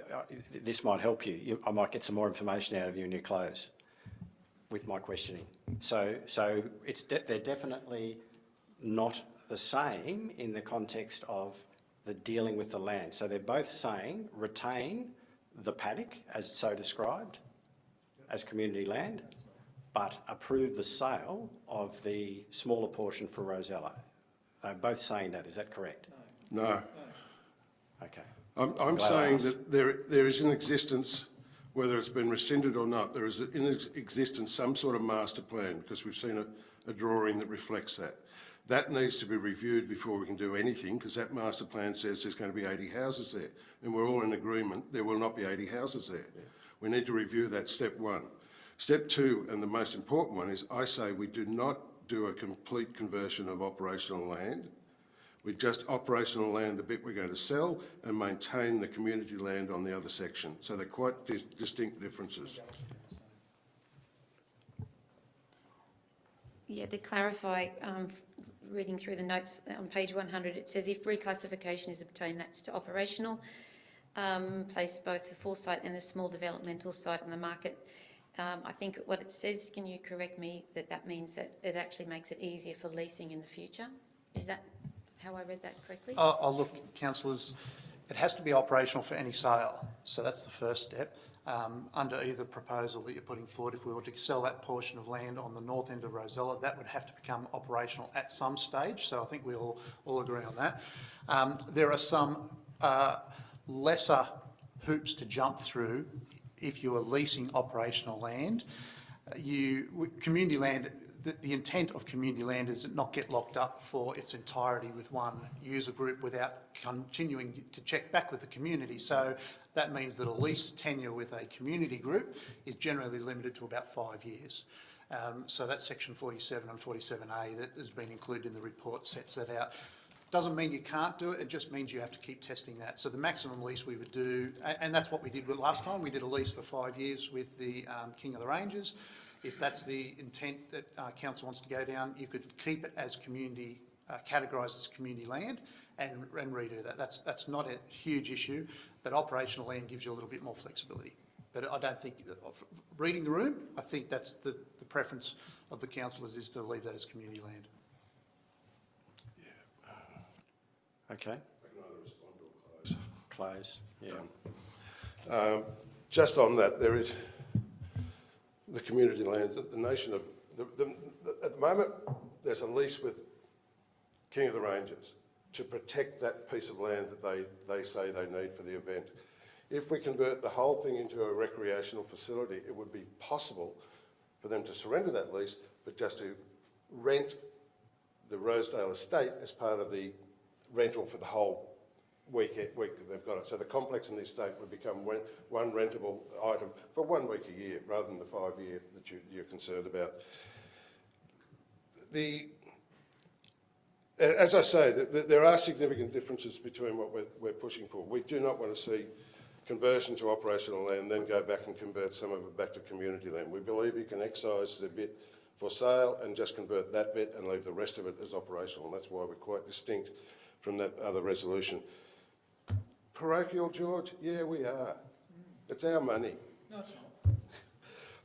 this might help you. I might get some more information out of you in your close with my questioning. So they're definitely not the same in the context of the dealing with the land. So they're both saying retain the paddock as so described as community land, but approve the sale of the smaller portion for Rosella. They're both saying that, is that correct? No. Okay. I'm saying that there is in existence, whether it's been rescinded or not, there is in existence some sort of master plan, because we've seen a drawing that reflects that. That needs to be reviewed before we can do anything, because that master plan says there's going to be 80 houses there, and we're all in agreement there will not be 80 houses there. Yeah. We need to review that, step one. Step two, and the most important one, is I say we do not do a complete conversion of operational land. We just operational land the bit we're going to sell and maintain the community land on the other section. So they're quite distinct differences. Yeah, to clarify, reading through the notes on page 100, it says if reclassification is obtained, that's to operational, place both the full site and the small developmental site on the market. I think what it says, can you correct me, that means that it actually makes it easier for leasing in the future? Is that how I read that correctly? I'll look, councillors, it has to be operational for any sale. So that's the first step. Under either proposal that you're putting forward, if we were to sell that portion of land on the north end of Rosella, that would have to become operational at some stage. So I think we all agree on that. There are some lesser hoops to jump through if you are leasing operational land. Community land, the intent of community land is to not get locked up for its entirety with one user group without continuing to check back with the community. So that means that a lease tenure with a community group is generally limited to about 5 years. So that's section 47 and 47A that has been included in the report sets that out. Doesn't mean you can't do it, it just means you have to keep testing that. So the maximum lease we would do, and that's what we did with last time, we did a lease for 5 years with the King of the Ranges. If that's the intent that council wants to go down, you could keep it as community, categorised as community land and redo that. That's not a huge issue, but operational land gives you a little bit more flexibility. But I don't think, reading the room, I think that's the preference of the councillors is to leave that as community land. Okay. I can either respond or close. Close. Yeah. Just on that, there is the community land, the nation of, at the moment, there's a lease with King of the Ranges to protect that piece of land that they say they need for the event. If we convert the whole thing into a recreational facility, it would be possible for them to surrender that lease, but just to rent the Rosedale estate as part of the rental for the whole week that they've got it. So the complex and the estate would become one rentable item for 1 week a year rather than the 5 year that you're concerned about. As I say, there are significant differences between what we're pushing for. We do not want to see conversion to operational land, then go back and convert some of it back to community land. We believe you can excise the bit for sale and just convert that bit and leave the rest of it as operational. And that's why we're quite distinct from that other resolution. Parochial, George? Yeah, we are. It's our money. No, it's not.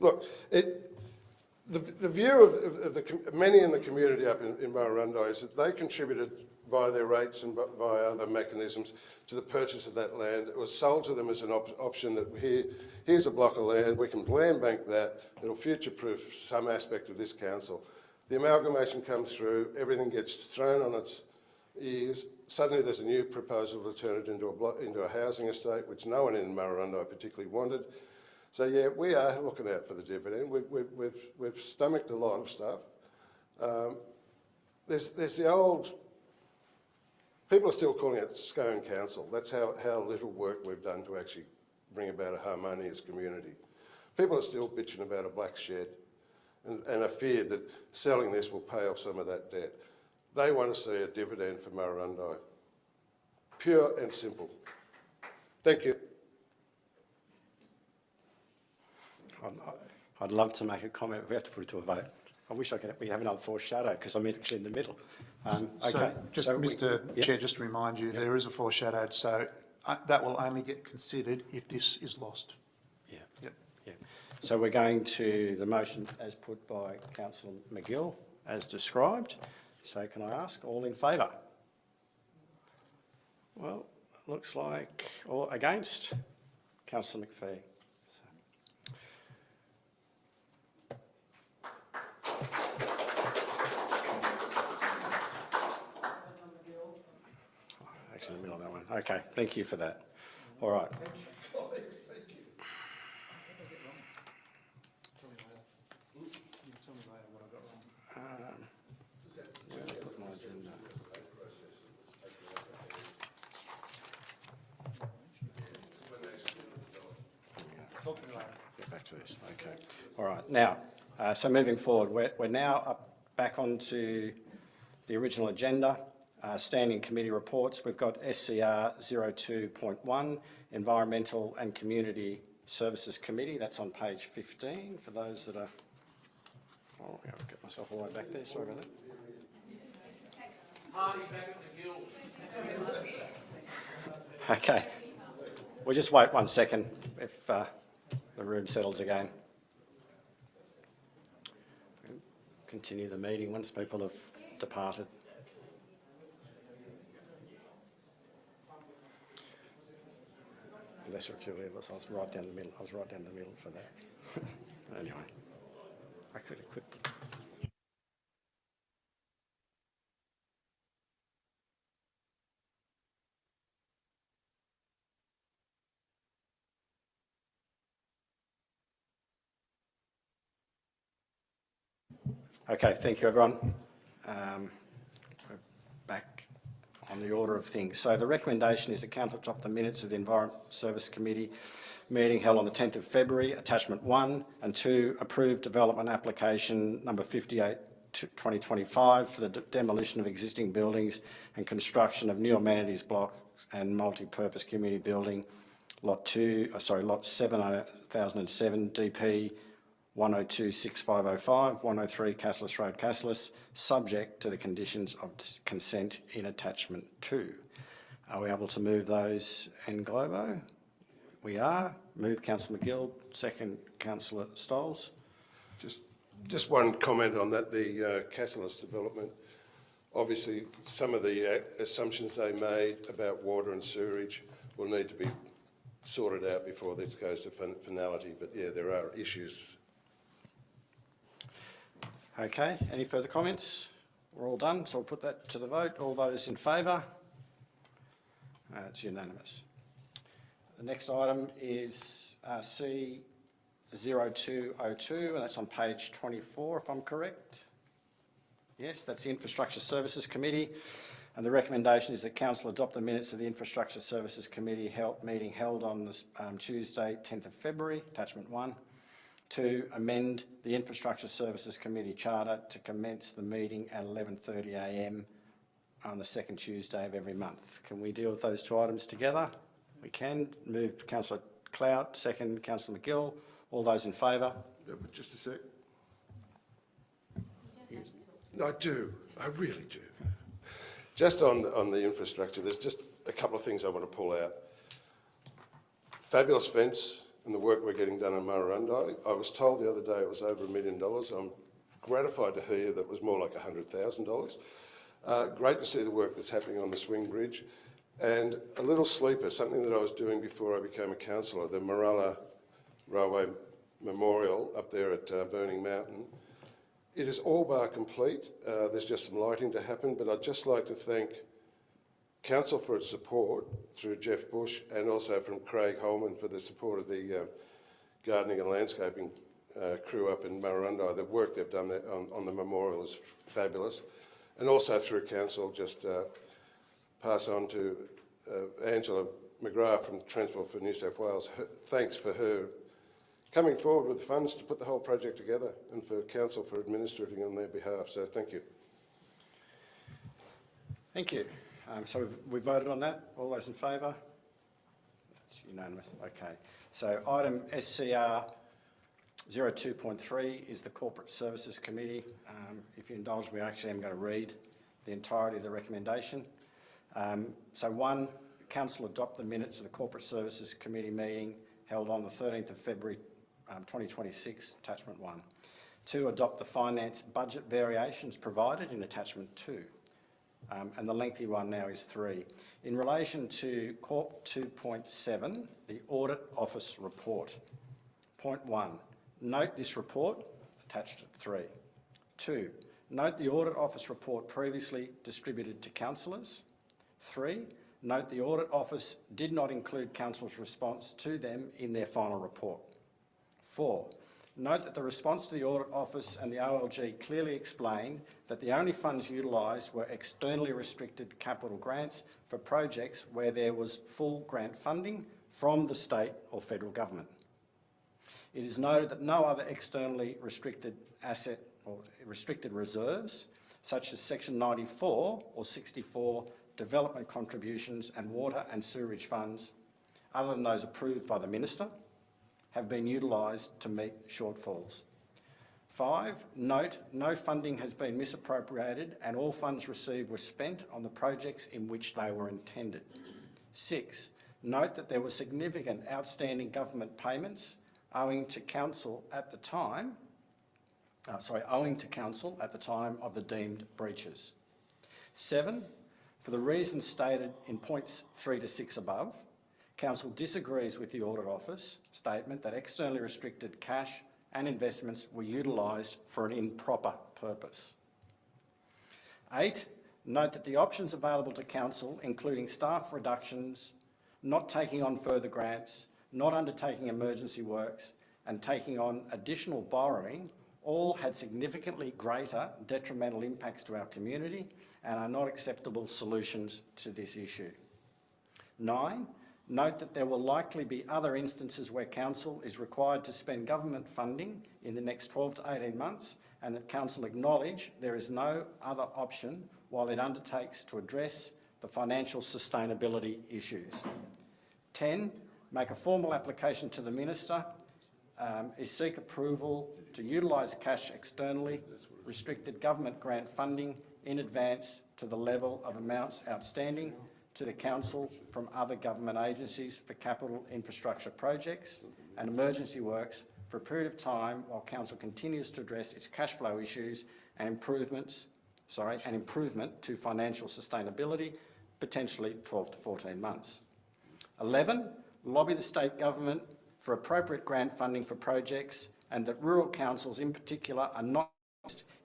Look, the view of many in the community up in Murrurundi is that they contributed via their rates and via other mechanisms to the purchase of that land. It was sold to them as an option that here's a block of land, we can land bank that, it'll future-proof some aspect of this council. The amalgamation comes through, everything gets thrown on its ears. Suddenly there's a new proposal to turn it into a housing estate, which no one in Murrurundi particularly wanted. So yeah, we are looking out for the dividend. We've stomached a lot of stuff. There's the old, people are still calling it Scone Council. That's how little work we've done to actually bring about a harmonious community. People are still bitching about a black shed and a fear that selling this will pay off some of that debt. They want to see a dividend for Murrurundi. Pure and simple. Thank you. I'd love to make a comment. We have to put it to a vote. I wish we have another foreshadow because I'm actually in the middle. Okay. Mr. Chair, just to remind you, there is a foreshadowed, so that will only get considered if this is lost. Yeah. Yep. Yeah. So we're going to the motion as put by Councillor McGill, as described. So can I ask, all in favour? Well, looks like all against. Councillor McPhee. Actually, in the middle of that one. Okay, thank you for that. All right. Get back to this. Okay. All right. Now, so moving forward, we're now back onto the original agenda. Standing committee reports. We've got SCR 02.1, Environmental and Community Services Committee. That's on page 15 for those that are... Oh, I'll get myself all the way back there. Sorry about that. Party back at the Guild. Okay. We'll just wait 1 second if the room settles again. Continue the meeting once people have departed. Lesser of two evils. I was right down the middle. I was right down the middle for that. Anyway, I could have quit. Okay, thank you, everyone. We're back on the order of things. So the recommendation is the council adopt the minutes of the Environment Service Committee meeting held on the 10th of February, attachment 1, and 2, approve development application number 58/2025 for the demolition of existing buildings and construction of new amenities blocks and multi-purpose community building, lot 7007 DP 1026505, 103 Cassilis Road, Cassilis, subject to the conditions of consent in attachment 2. Are we able to move those en globo? We are. Move Councillor McGill, second Councillor Stoles. Just one comment on that, the Cassilis development. Obviously, some of the assumptions they made about water and sewerage will need to be sorted out before this goes to finality. But yeah, there are issues. Okay, any further comments? We're all done, so I'll put that to the vote. All those in favour? It's unanimous. The next item is C0202, and that's on page 24, if I'm correct. Yes, that's the Infrastructure Services Committee, and the recommendation is that Council adopt the minutes of the Infrastructure Services Committee meeting held on this, Tuesday, 10th of February, attachment 1. 2, amend the Infrastructure Services Committee charter to commence the meeting at 11:30 a.m. on the second Tuesday of every month. Can we deal with those two items together? We can. Move Councillor Clout, second Councillor McGill. All those in favour? Yeah, but just a sec. I do. I really do. Just on the infrastructure, there's just a couple of things I want to pull out. Fabulous fence and the work we're getting done in Murrurundi. I was told the other day it was over $1 million. I'm gratified to hear that it was more like $100,000. Great to see the work that's happening on the swing bridge. And a little sleeper, something that I was doing before I became a councillor, the Morella Railway Memorial up there at Burning Mountain. It is all bar complete. There's just some lighting to happen, but I'd just like to thank Council for its support through Jeff Bush, and also from Craig Holman for the support of the gardening and landscaping crew up in Murrurundi. The work they've done there on the memorial is fabulous. And also through Council, just pass on to Angela McGrath from Transport for New South Wales. Thanks for her coming forward with funds to put the whole project together, and for Council for administrating on their behalf. So thank you. Thank you. So we've voted on that. All those in favour? That's unanimous. Okay. So item SCR 02.3 is the Corporate Services Committee. If you indulge me, actually I'm going to read the entirety of the recommendation. So 1, Council adopt the minutes of the Corporate Services Committee meeting held on the 13th of February 2026, attachment 1. 2, adopt the finance budget variations provided in attachment 2. And the lengthy one now is 3. In relation to Corp 2.7, the Audit Office Report. Point 1, note this report, attached at 3. 2, note the Audit Office report previously distributed to councillors. 3, note the Audit Office did not include council's response to them in their final report. 4, note that the response to the Audit Office and the OLG clearly explained that the only funds utilised were externally restricted capital grants for projects where there was full grant funding from the state or federal government. It is noted that no other externally restricted asset or restricted reserves, such as Section 94 or 64 development contributions and water and sewerage funds, other than those approved by the Minister, have been utilised to meet shortfalls. 5, note no funding has been misappropriated and all funds received were spent on the projects in which they were intended. 6, note that there were significant outstanding government payments owing to council at the time of the deemed breaches. 7, for the reasons stated in points 3 to 6 above, Council disagrees with the Audit Office statement that externally restricted cash and investments were utilised for an improper purpose. 8, note that the options available to Council, including staff reductions, not taking on further grants, not undertaking emergency works and taking on additional borrowing, All had significantly greater detrimental impacts to our community and are not acceptable solutions to this issue. 9, note that there will likely be other instances where Council is required to spend government funding in the next 12 to 18 months and that Council acknowledge there is no other option while it undertakes to address the financial sustainability issues. 10, make a formal application to the Minister is seek approval to utilise cash externally, restricted government grant funding in advance to the level of amounts outstanding to the Council from other government agencies for capital infrastructure projects and emergency works for a period of time while Council continues to address its cash flow issues and improvement to financial sustainability, potentially 12 to 14 months. 11, lobby the state government for appropriate grant funding for projects and that rural councils in particular are not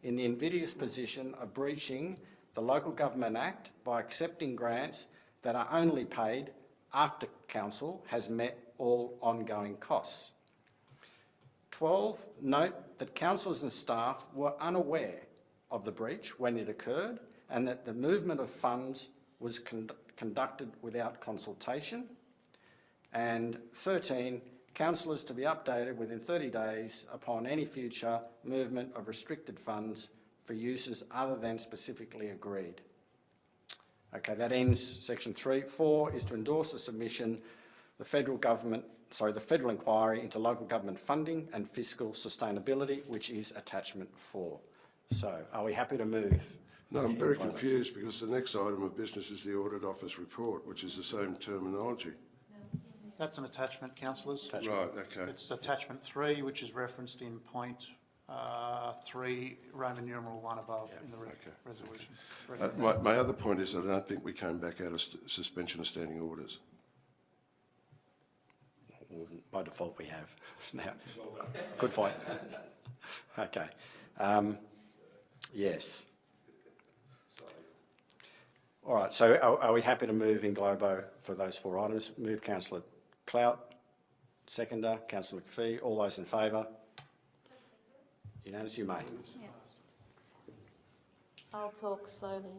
in the invidious position of breaching the Local Government Act by accepting grants that are only paid after Council has met all ongoing costs. 12, note that councillors and staff were unaware of the breach when it occurred and that the movement of funds was conducted without consultation. And 13, councillors to be updated within 30 days upon any future movement of restricted funds for uses other than specifically agreed. Okay, that ends section 3. 4 is to endorse the submission, the federal inquiry into local government funding and fiscal sustainability, which is attachment 4. So, are we happy to move? No, I'm very confused because the next item of business is the Audit Office report, which is the same terminology. That's an attachment, councillors. Right, okay. It's attachment 3, which is referenced in point 3, Roman numeral 1 above in the resolution. My other point is that I don't think we came back out of suspension of standing orders. By default we have. Now, good point. Okay. Yes. All right, so are we happy to move in globo for those 4 items? Move Councillor Clout, seconder, Councillor McPhee. All those in favour? Unanimous, you may. Yeah. I'll talk slowly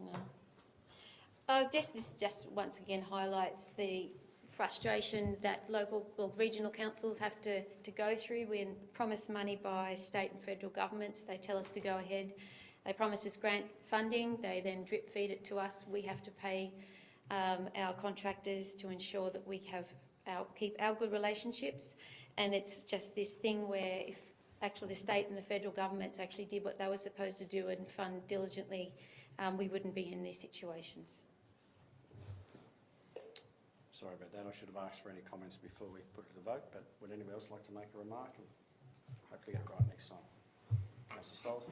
now. This just once again highlights the frustration that local or regional councils have to go through. We're promised money by state and federal governments. They tell us to go ahead. They promise us grant funding. They then drip feed it to us. We have to pay our contractors to ensure that we have keep our good relationships. And it's just this thing where if actually the state and the federal governments actually did what they were supposed to do and fund diligently, we wouldn't be in these situations. Sorry about that. I should have asked for any comments before we put it to the vote, but would anyone else like to make a remark and hopefully get it right next time? Councillor Stoles?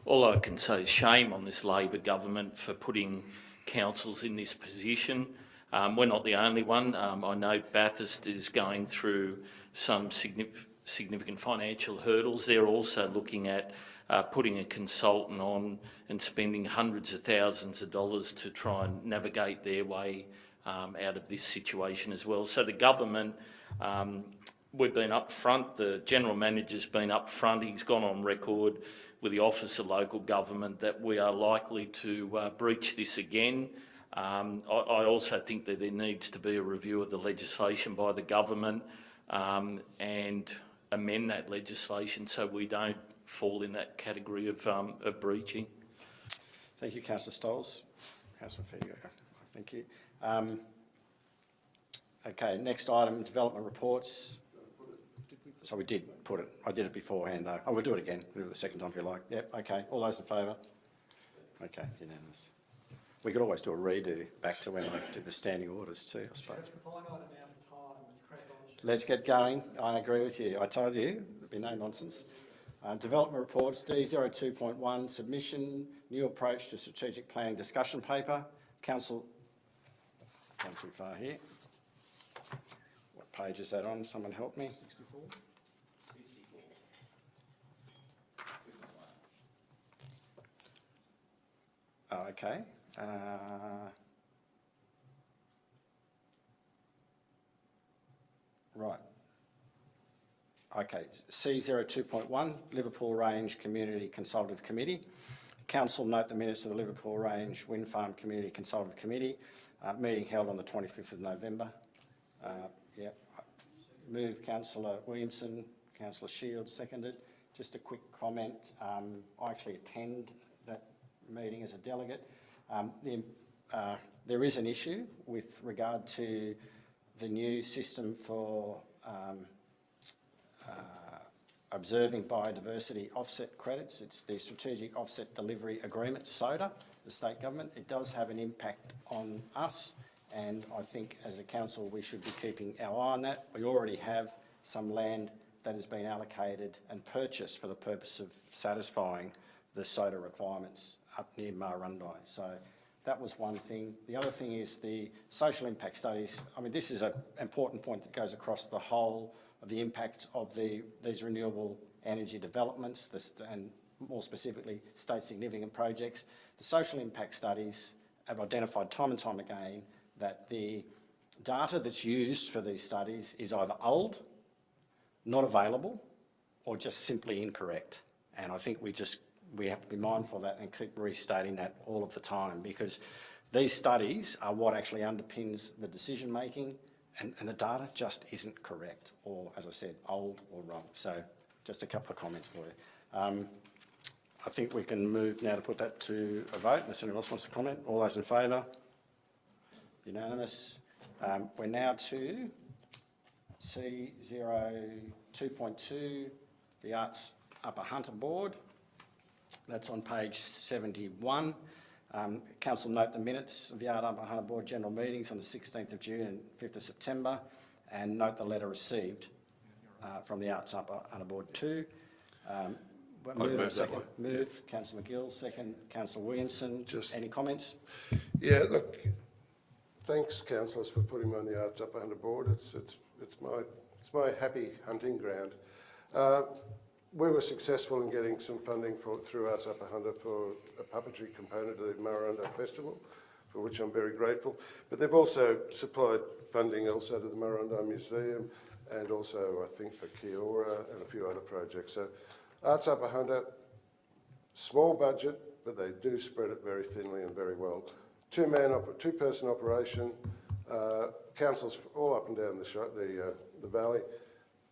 All I can say is shame on this Labor government for putting councils in this position. We're not the only one. I know Bathurst is going through some significant financial hurdles. They're also looking at putting a consultant on and spending hundreds of thousands of dollars to try and navigate their way out of this situation as well. So the government, we've been up front, the General Manager's been up front, he's gone on record with the Office of Local Government that we are likely to breach this again. I also think that there needs to be a review of the legislation by the government and amend that legislation so we don't fall in that category of breaching. Thank you, Councillor Stoles. Councillor Figo, thank you. Okay, next item, development reports. So we did put it. I did it beforehand though. Oh, we'll do it again. We'll do it the second time if you like. Yep, okay. All those in favour? Okay, unanimous. We could always do a redo back to when I did the standing orders too, I suppose. Let's get going. I agree with you. I told you there'd be no nonsense. Development reports, D02.1, submission, new approach to strategic planning discussion paper. Council, gone too far here. What page is that on? Someone help me. 64. Oh, okay. Right. Okay, C02.1, Liverpool Range Community Consultative Committee. Council note the minutes of the Liverpool Range Wind Farm Community Consultative Committee meeting held on the 25th of November. Yeah. Move Councillor Williamson, Councillor Shields seconded. Just a quick comment. I actually attend that meeting as a delegate. There is an issue with regard to the new system for observing biodiversity offset credits. It's the Strategic Offset Delivery Agreement, SODA, the state government. It does have an impact on us, and I think as a council we should be keeping our eye on that. We already have some land that has been allocated and purchased for the purpose of satisfying the SODA requirements up near Marundai. So that was one thing. The other thing is the social impact studies. I mean, this is an important point that goes across the whole of the impact of these renewable energy developments, and more specifically, state significant projects. The social impact studies have identified time and time again that the data that's used for these studies is either old, not available, or just simply incorrect. And I think we have to be mindful of that and keep restating that all of the time, because these studies are what actually underpins the decision making, and the data just isn't correct, or as I said, old or wrong. So just a couple of comments for you. I think we can move now to put that to a vote unless anyone else wants to comment. All those in favour? Unanimous. We're now to C02.2, the Arts Upper Hunter Board. That's on page 71. Council note the minutes of the Art Upper Hunter Board general meetings on the 16th of June and 5th of September, and note the letter received from the Arts Upper Hunter Board too. Move, Councillor McGill, second, Councillor Williamson. Any comments? Yeah, look, thanks, councillors, for putting me on the Arts Upper Hunter Board. It's my happy hunting ground. We were successful in getting some funding through Arts Upper Hunter for a puppetry component of the Marundai Festival, for which I'm very grateful. But they've also supplied funding also to the Marundai Museum, and also I think for Kiora and a few other projects. So Arts Upper Hunter, small budget, but they do spread it very thinly and very well. Two-person operation, councils all up and down the valley.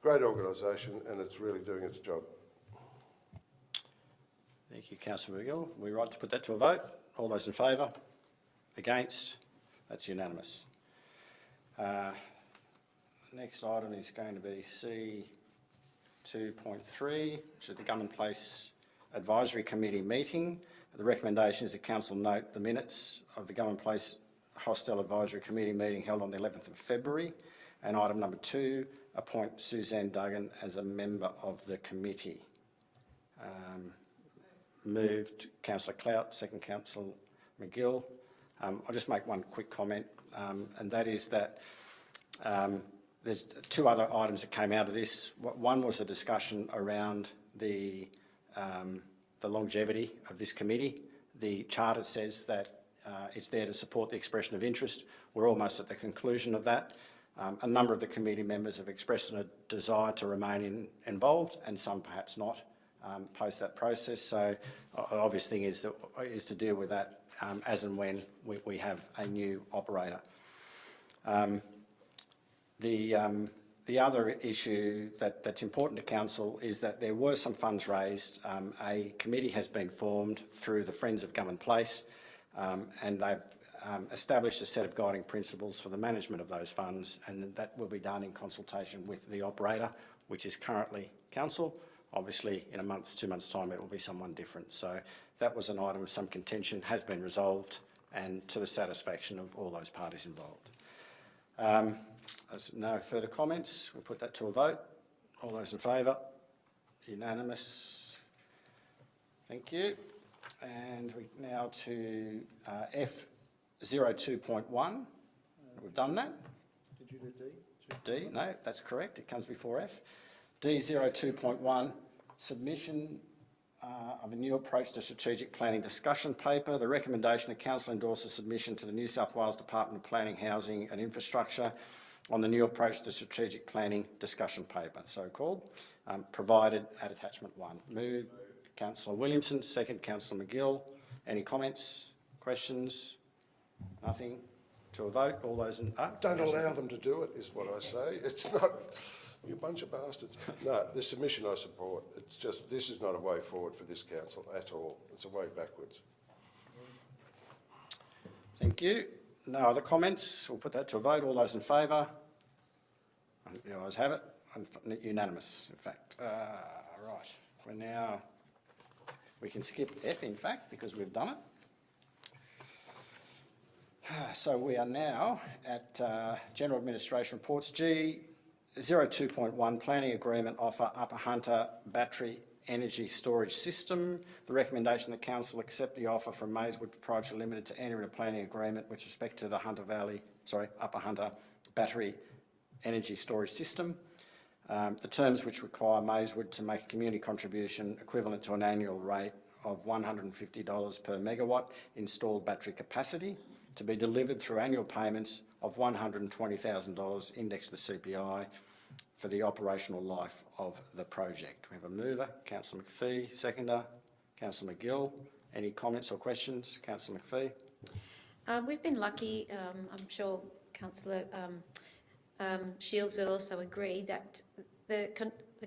Great organisation, and it's really doing its job. Thank you, Councillor McGill. We're right to put that to a vote. All those in favour? Against? That's unanimous. Next item is going to be C2.3, which is the Gummin Place Advisory Committee meeting. The recommendation is that Council note the minutes of the Gummin Place Hostel Advisory Committee meeting held on the 11th of February. And item number 2, appoint Suzanne Duggan as a member of the committee. Moved Councillor Clout, second Councillor McGill. I'll just make one quick comment, and that is that there's 2 other items that came out of this. One was a discussion around the longevity of this committee. The charter says that it's there to support the expression of interest. We're almost at the conclusion of that. A number of the committee members have expressed a desire to remain involved, and some perhaps not post that process. So the obvious thing is to deal with that as and when we have a new operator. The other issue that's important to Council is that there were some funds raised. A committee has been formed through the Friends of Gummin Place, and they've established a set of guiding principles for the management of those funds, and that will be done in consultation with the operator, which is currently Council. Obviously, in a month's, 2 months' time, it will be someone different. So that was an item of some contention, has been resolved, and to the satisfaction of all those parties involved. There's no further comments. We'll put that to a vote. All those in favour? Unanimous. Thank you. And we now to F02.1. We've done that. Did you do D? D, no, that's correct. It comes before F. D02.1, submission of a new approach to strategic planning discussion paper. The recommendation that Council endorses submission to the New South Wales Department of Planning, Housing and Infrastructure on the new approach to strategic planning discussion paper, so-called, provided at attachment 1. Moved Councillor Williamson, second Councillor McGill. Any comments, questions? Nothing? To a vote? All those in... Don't allow them to do it, is what I say. It's not... You bunch of bastards. No, the submission I support. It's just, this is not a way forward for this council at all. It's a way backwards. Thank you. No other comments? We'll put that to a vote. All those in favour? You guys have it. Unanimous, in fact. Right. We're now... We can skip F, in fact, because we've done it. So we are now at General Administration Reports. G, 02.1, Planning Agreement Offer Upper Hunter Battery Energy Storage System. The recommendation that Council accept the offer from Mayswood Proprietary Limited to enter into a planning agreement with respect to the Upper Hunter Battery Energy Storage System. The terms which require Mayswood to make a community contribution equivalent to an annual rate of $150 per megawatt installed battery capacity to be delivered through annual payments of $120,000 indexed to the CPI for the operational life of the project. We have a mover, Councillor McPhee, seconder, Councillor McGill. Any comments or questions? Councillor McPhee. We've been lucky, I'm sure Councillor Shields will also agree, that the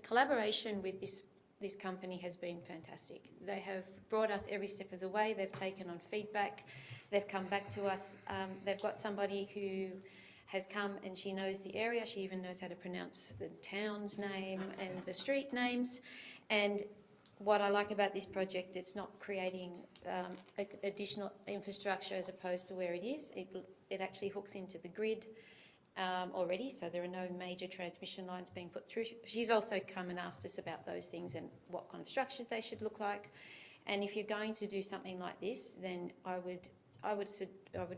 collaboration with this company has been fantastic. They have brought us every step of the way. They've taken on feedback. They've come back to us. They've got somebody who has come and she knows the area. She even knows how to pronounce the town's name and the street names. And what I like about this project, it's not creating additional infrastructure as opposed to where it is. It actually hooks into the grid already, so there are no major transmission lines being put through. She's also come and asked us about those things and what kind of structures they should look like. And if you're going to do something like this, then I would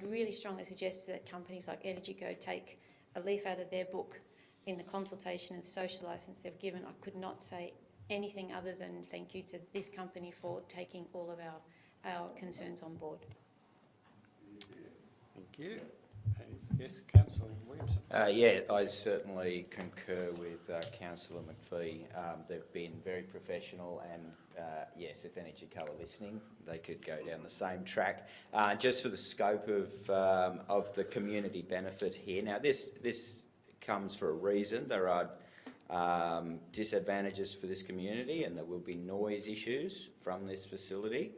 really strongly suggest that companies like EnergyCo take a leaf out of their book in the consultation and the social licence they've given. I could not say anything other than thank you to this company for taking all of our concerns on board. Thank you. Yes, Councillor Williamson. Yeah, I certainly concur with Councillor McPhee. They've been very professional and yes, if EnergyCo are listening, they could go down the same track. Just for the scope of the community benefit here. Now, this comes for a reason. There are disadvantages for this community and there will be noise issues from this facility.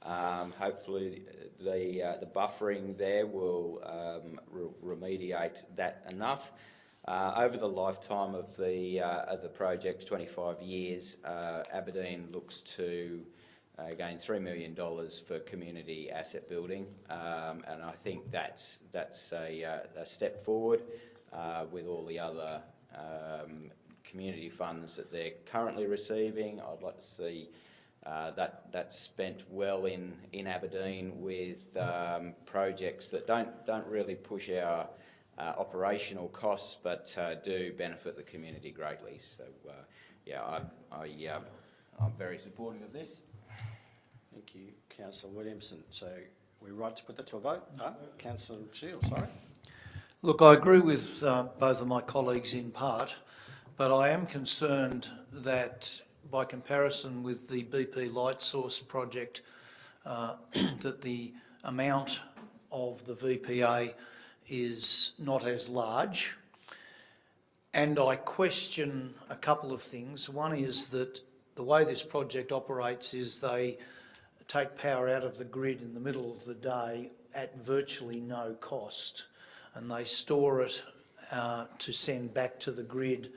Hopefully the buffering there will remediate that enough. Over the lifetime of the project, 25 years, Aberdeen looks to gain $3 million for community asset building, and I think that's a step forward with all the other community funds that they're currently receiving. I'd like to see that's spent well in Aberdeen with projects that don't really push our operational costs, but do benefit the community greatly. So, yeah, I'm very supportive of this. Thank you, Councillor Williamson. So, we're right to put that to a vote? Councillor Shields, sorry. Look, I agree with both of my colleagues in part, but I am concerned that by comparison with the BP Lightsource project, that the amount of the VPA is not as large. And I question a couple of things. One is that the way this project operates is they take power out of the grid in the middle of the day at virtually no cost, and they store it to send back to the grid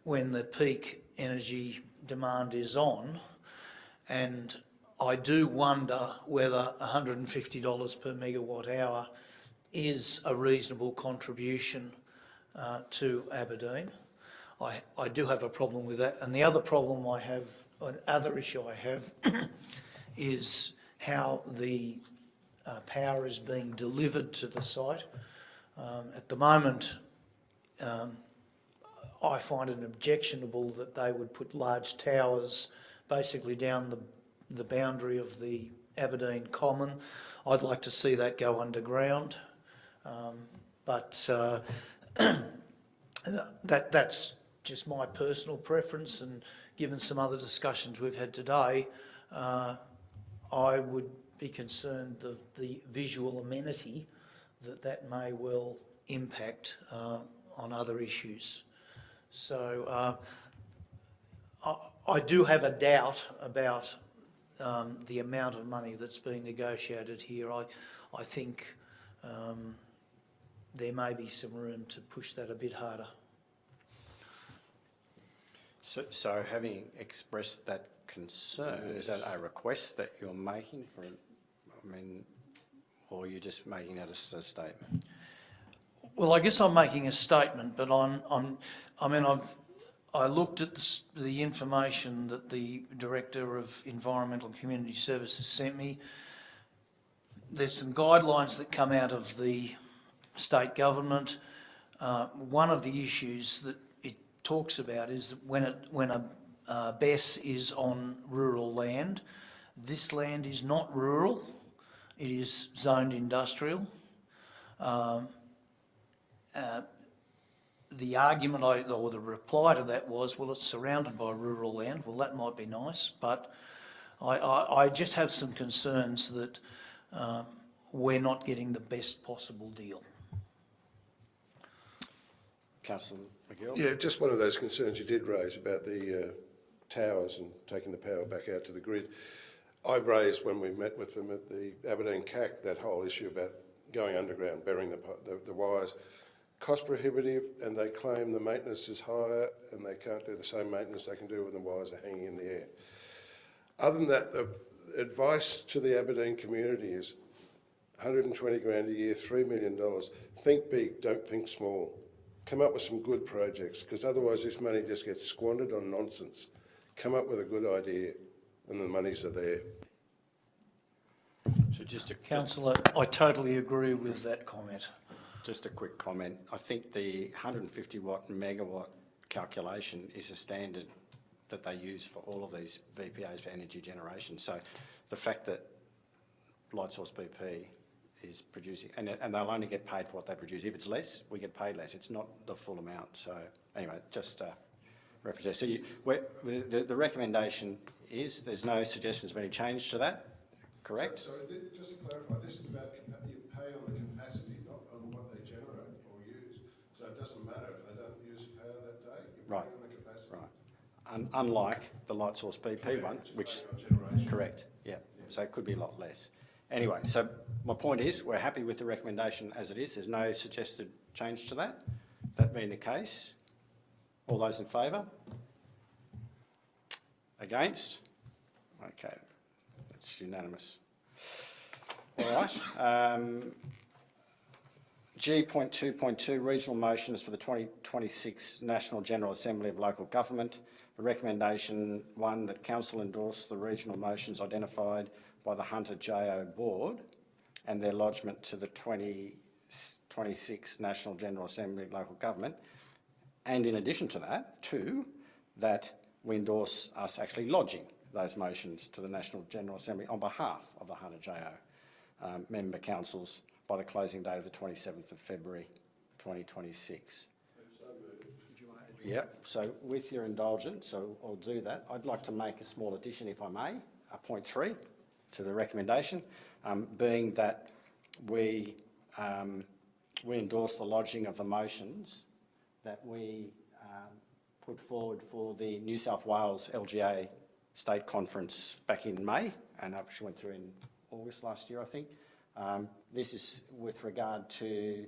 when the peak energy demand is on. And I do wonder whether $150 per megawatt hour is a reasonable contribution to Aberdeen. I do have a problem with that. And the other problem I have, other issue I have, is how the power is being delivered to the site. At the moment, I find it objectionable that they would put large towers basically down the boundary of the Aberdeen Common. I'd like to see that go underground. But That's just my personal preference, and given some other discussions we've had today, I would be concerned of the visual amenity that may well impact on other issues. So I do have a doubt about the amount of money that's being negotiated here. I think there may be some room to push that a bit harder. So having expressed that concern, is that a request that you're making for, I mean, or are you just making that as a statement? Well, I guess I'm making a statement, but I looked at the information that the Director of Environmental and Community Services sent me. There's some guidelines that come out of the state government. One of the issues that it talks about is when a BESS is on rural land. This land is not rural, it is zoned industrial. The argument or the reply to that was, well, it's surrounded by rural land. Well, that might be nice, but I just have some concerns that we're not getting the best possible deal. Councillor McGill? Yeah, just one of those concerns you did raise about the towers and taking the power back out to the grid. I raised when we met with them at the Aberdeen CAC that whole issue about going underground, burying the wires. Cost prohibitive, and they claim the maintenance is higher and they can't do the same maintenance they can do when the wires are hanging in the air. Other than that, the advice to the Aberdeen community is 120 grand a year, $3 million. Think big, don't think small. Come up with some good projects, because otherwise this money just gets squandered on nonsense. Come up with a good idea and the monies are there. So Councillor, I totally agree with that comment. Just a quick comment. I think the 150 watt megawatt calculation is a standard that they use for all of these VPAs for energy generation. So the fact that Lightsource BP is producing, and they'll only get paid for what they produce. If it's less, we get paid less. It's not the full amount. So anyway, just reference there. So the recommendation is there's no suggestions of any change to that, correct? Sorry, just to clarify, this is about you pay on the capacity, not on what they generate or use. So it doesn't matter if they don't use power that day, you pay on the capacity. Right. Unlike the Lightsource BP one, which, correct, yeah. So it could be a lot less. Anyway, so my point is we're happy with the recommendation as it is. There's no suggested change to that. That being the case, all those in favour? Against? Okay, that's unanimous. All right. G.2.2 regional motions for the 2026 National General Assembly of Local Government. The recommendation, one, that Council endorse the regional motions identified by the Hunter JO Board and their lodgement to the 2026 National General Assembly of Local Government. And in addition to that, two, that we endorse us actually lodging those motions to the National General Assembly on behalf of the Hunter JO member councils by the closing date of the 27th of February 2026. Yep, so with your indulgence, so I'll do that. I'd like to make a small addition, if I may, point 3 to the recommendation, being that we endorse the lodging of the motions that we put forward for the New South Wales LGA State Conference back in May, and actually went through in August last year, I think. This is with regard to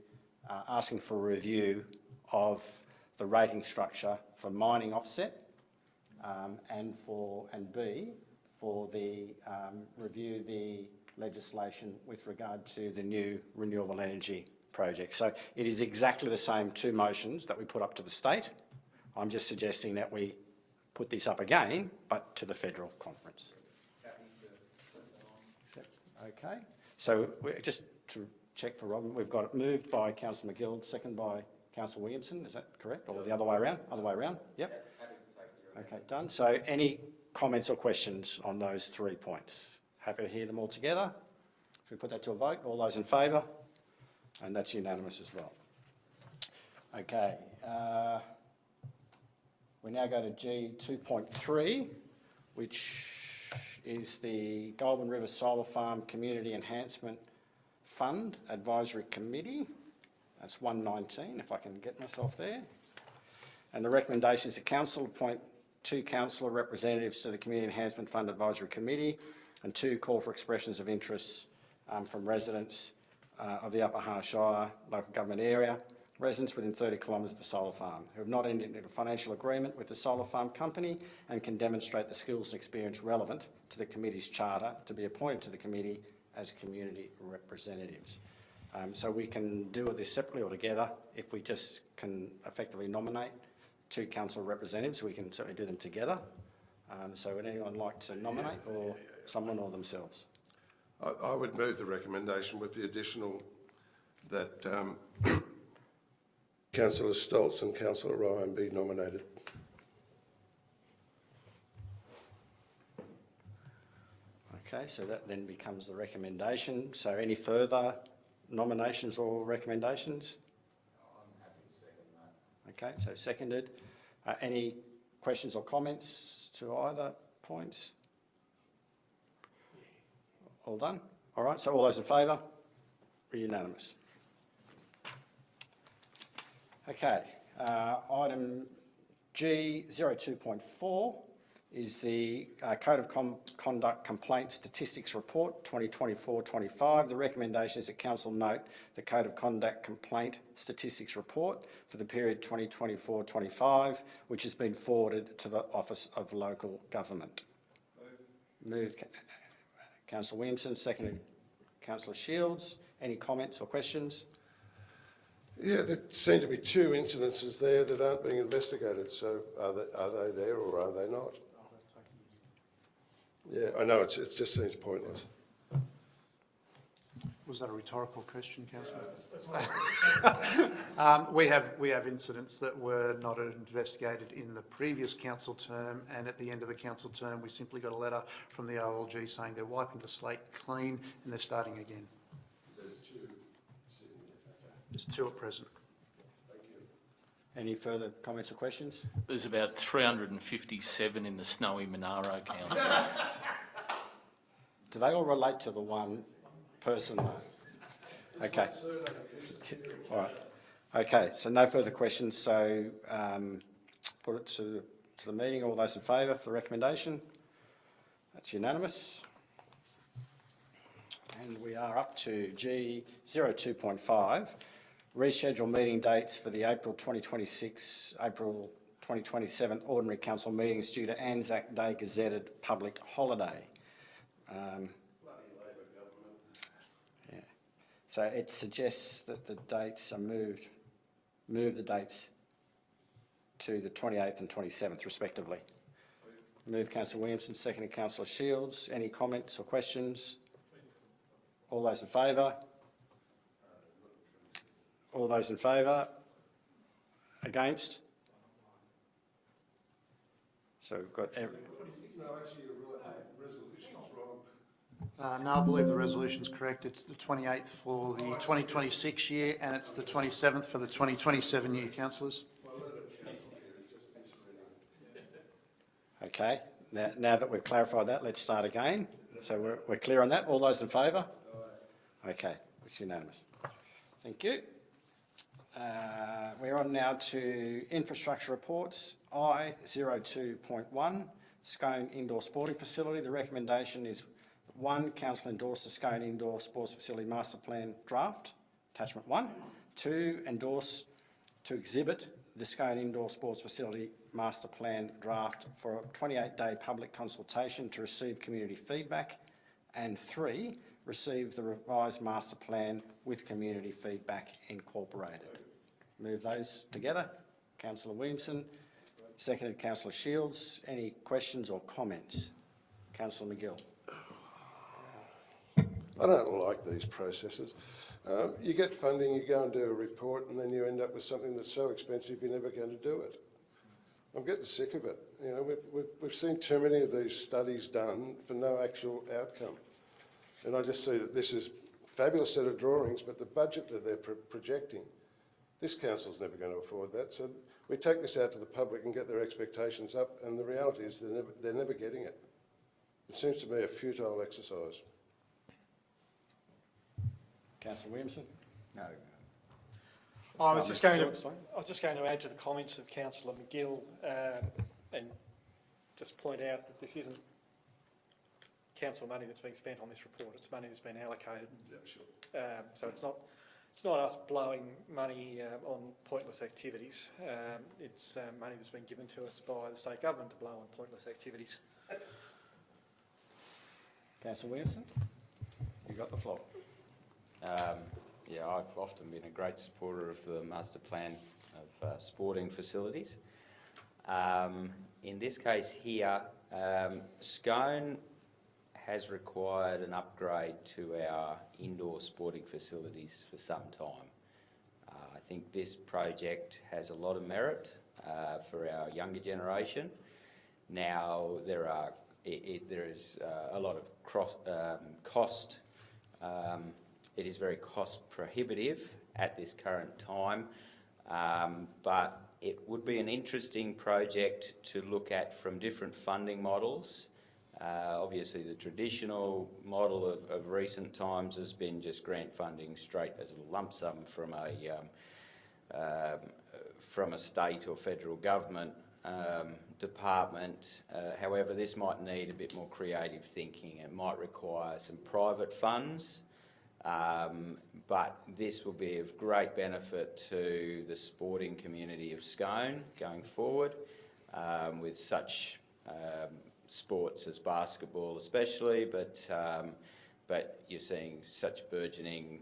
asking for a review of the rating structure for mining offset, and B, for the review the legislation with regard to the new renewable energy project. So it is exactly the same two motions that we put up to the state. I'm just suggesting that we put this up again, but to the federal conference. Okay. So just to check for Robin, we've got it moved by Councillor McGill, second by Councillor Williamson. Is that correct? Or the other way around? Other way around? Yep. Okay, done. So any comments or questions on those 3 points? Happy to hear them all together. Should we put that to a vote? All those in favour? And that's unanimous as well. Okay. We now go to G 2.3, which is the Goulburn River Solar Farm Community Enhancement Fund Advisory Committee. That's 119, if I can get myself there. And the recommendation is the council appoint 2 councillor representatives to the Community Enhancement Fund Advisory Committee and 2 call for expressions of interest from residents of the Upper Har Shire local government area, residents within 30 kilometres of the solar farm, who have not entered into a financial agreement with the solar farm company and can demonstrate the skills and experience relevant to the committee's charter to be appointed to the committee as community representatives. So we can deal with this separately or together. If we just can effectively nominate 2 council representatives, we can certainly do them together. So would anyone like to nominate or someone or themselves? I would move the recommendation with the additional that Councillor Stoltz and Councillor Ryan be nominated. Okay, so that then becomes the recommendation. So any further nominations or recommendations? I'm happy to second that. Okay, so seconded. Any questions or comments to either points? All done? All right, so all those in favour? We're unanimous. Okay, item G 02.4 is the Code of Conduct Complaint Statistics Report 2024-25. The recommendation is that Council note the Code of Conduct Complaint Statistics Report for the period 2024-25, which has been forwarded to the Office of Local Government. Moved Councillor Williamson, seconded Councillor Shields. Any comments or questions? Yeah, there seem to be 2 incidences there that aren't being investigated. So are they there or are they not? Yeah, I know, it just seems pointless. Was that a rhetorical question, Councillor? We have incidents that were not investigated in the previous council term, and at the end of the council term we simply got a letter from the OLG saying they're wiping the slate clean and they're starting again. There's 2 at present. Any further comments or questions? There's about 357 in the Snowy Monaro Council. Do they all relate to the one person though? Okay. All right. Okay, so no further questions. So put it to the meeting. All those in favour for the recommendation? That's unanimous. And we are up to G 02.5. Reschedule meeting dates for the April 2026, April 2027 Ordinary Council meetings due to Anzac Day gazetted public holiday. Yeah. So it suggests that the dates are moved. Move the dates to the 28th and 27th respectively. Move Councillor Williamson, seconded Councillor Shields. Any comments or questions? All those in favour? All those in favour? Against? So we've got every... No, actually, the resolution's wrong. No, I believe the resolution's correct. It's the 28th for the 2026 year and it's the 27th for the 2027 year, councillors. Okay, now that we've clarified that, let's start again. So we're clear on that. All those in favour? Okay, it's unanimous. Thank you. We're on now to infrastructure reports. I 02.1, Scone Indoor Sporting Facility. The recommendation is 1, Council endorse the Scone Indoor Sports Facility Master Plan draft, attachment 1. 2, endorse to exhibit the Scone Indoor Sports Facility Master Plan draft for a 28-day public consultation to receive community feedback. And 3, receive the revised master plan with community feedback incorporated. Move those together. Councillor Williamson, seconded Councillor Shields. Any questions or comments? Councillor McGill. I don't like these processes. You get funding, you go and do a report, and then you end up with something that's so expensive you're never going to do it. I'm getting sick of it. You know, we've seen too many of these studies done for no actual outcome. And I just see that this is a fabulous set of drawings, but the budget that they're projecting, this council's never going to afford that. So We take this out to the public and get their expectations up, and the reality is they're never getting it. It seems to me a futile exercise. Councillor Williamson? No. I was just going Sorry. to add to the comments of Councillor McGill and just point out that this isn't council money that's being spent on this report. It's money that's been allocated. Yeah, sure. So it's not us blowing money on pointless activities. It's money that's been given to us by the state government to blow on pointless activities. Councillor Williamson? You got the floor. Yeah, I've often been a great supporter of the master plan of sporting facilities. In this case here, Scone has required an upgrade to our indoor sporting facilities for some time. I think this project has a lot of merit for our younger generation. Now there is a lot of cost. It is very cost prohibitive at this current time, but it would be an interesting project to look at from different funding models. Obviously the traditional model of recent times has been just grant funding straight as a lump sum from a state or federal government department. However, this might need a bit more creative thinking. It might require some private funds. But this will be of great benefit to the sporting community of Scone going forward, with such sports as basketball especially, but you're seeing such burgeoning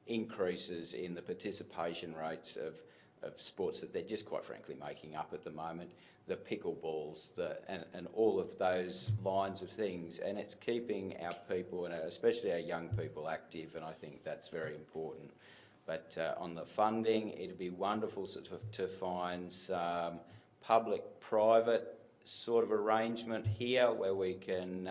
increases in the participation rates of sports that they're just quite frankly making up at the moment. The pickleballs, and all of those lines of things, and it's keeping our people, and especially our young people, active, and I think that's very important. But on the funding, it'd be wonderful to find some public-private sort of arrangement here where we can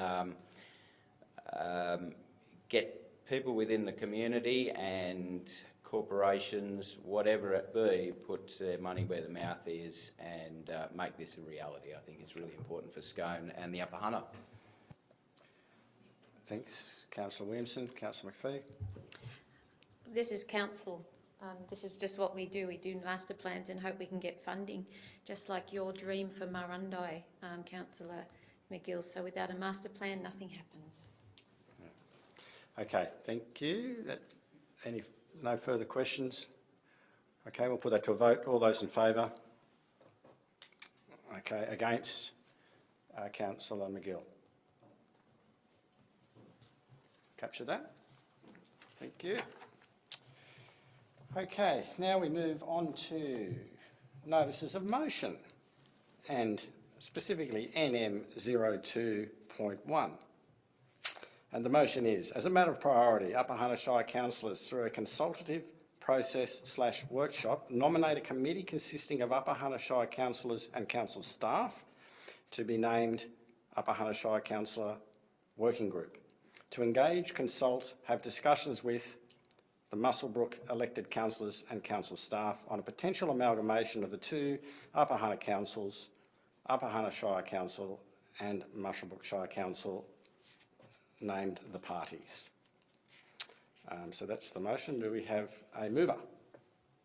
get people within the community and corporations, whatever it be, put their money where the mouth is and make this a reality. I think it's really important for Scone and the Upper Hunter. Thanks. Councillor Williamson. Councillor McPhee? This is council. This is just what we do. We do master plans and hope we can get funding, just like your dream for Murrundi, Councillor McGill. So without a master plan, nothing happens. Yeah. Okay, thank you. No further questions? Okay, we'll put that to a vote. All those in favour? Okay, against? Councillor McGill. Capture that? Thank you. Okay, now we move on to notices of motion, and specifically NM 02.1. And the motion is, as a matter of priority, Upper Hunter Shire councillors, through a consultative process/workshop, nominate a committee consisting of Upper Hunter Shire councillors and council staff to be named Upper Hunter Shire Councillor Working Group, to engage, consult, have discussions with the Muswellbrook elected councillors and council staff on a potential amalgamation of the two Upper Hunter councils, Upper Hunter Shire Council and Muswellbrook Shire Council, named the parties. So that's the motion. Do we have a mover?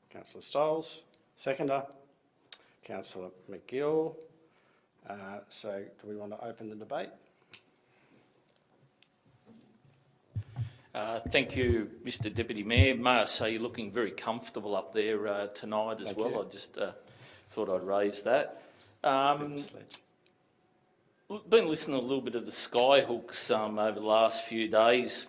Councillor Stoles. Seconder? Councillor McGill. So do we want to open the debate? Thank you, Mr Deputy Mayor. May I say you're looking very comfortable up there tonight as Thank well. you. I just thought I'd raise that. Been listening to a little bit of the Skyhooks over the last few days,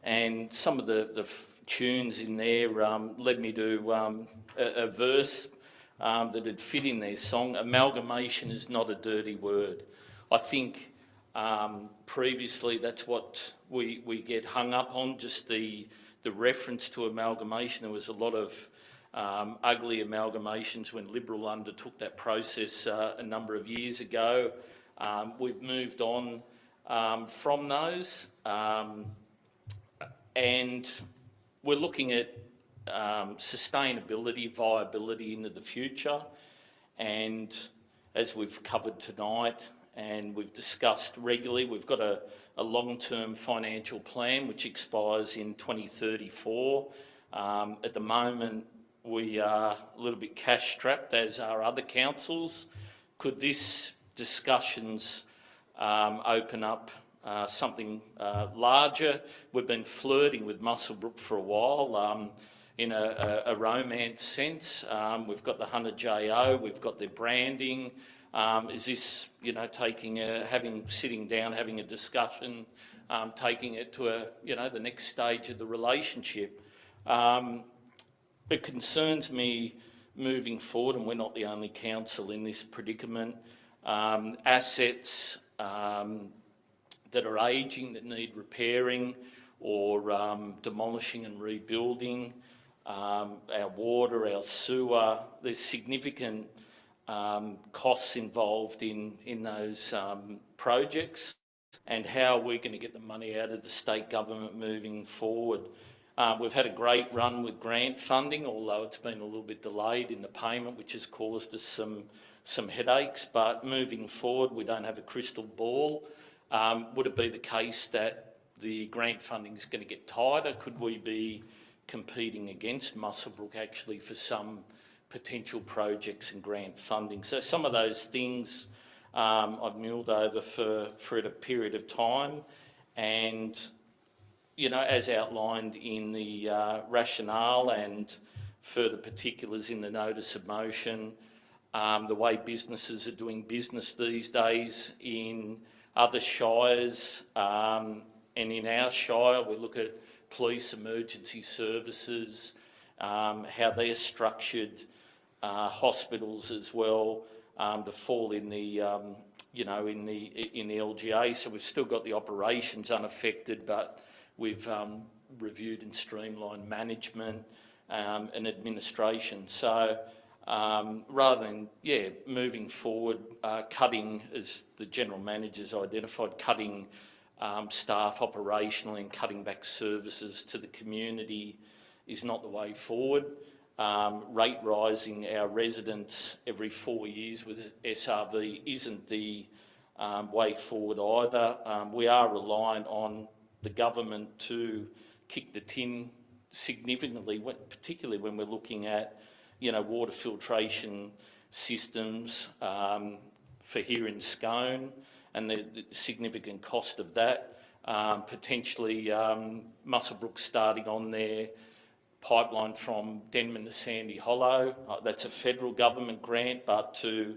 and some of the tunes in there led me to a verse that had fit in their song. Amalgamation is not a dirty word. I think previously that's what we get hung up on, just the reference to amalgamation. There was a lot of ugly amalgamations when Liberal undertook that process a number of years ago. We've moved on from those, and we're looking at sustainability, viability into the future. And as we've covered tonight and we've discussed regularly, we've got a long-term financial plan which expires in 2034. At the moment, we are a little bit cash-strapped, as are other councils. Could this discussions open up something larger? We've been flirting with Muswellbrook for a while in a romance sense. We've got the Hunter JO, we've got their branding. Is this, sitting down, having a discussion, taking it to the next stage of the relationship? It concerns me moving forward, and we're not the only council in this predicament. Assets that are ageing, that need repairing or demolishing and rebuilding, our water, our sewer, there's significant costs involved in those projects, and how we're going to get the money out of the state government moving forward. We've had a great run with grant funding, although it's been a little bit delayed in the payment, which has caused us some headaches. But moving forward, we don't have a crystal ball. Would it be the case that the grant funding is going to get tighter? Could we be competing against Muswellbrook actually for some potential projects and grant funding? So some of those things I've mulled over for a period of time, and as outlined in the rationale and further particulars in the notice of motion, the way businesses are doing business these days in other shires, and in our shire, we look at police emergency services, how they're structured, hospitals as well, to fall in the in the LGA. So we've still got the operations unaffected, but we've reviewed and streamlined management and administration. So rather than moving forward, cutting, as the general manager's identified, cutting staff operationally and cutting back services to the community is not the way forward. Rate rising our residents every 4 years with SRV isn't the way forward either. We are reliant on the government to kick the tin significantly, particularly when we're looking at, water filtration systems for here in Scone, and the significant cost of that. Potentially Muswellbrook starting on their pipeline from Denman to Sandy Hollow. That's a federal government grant, but to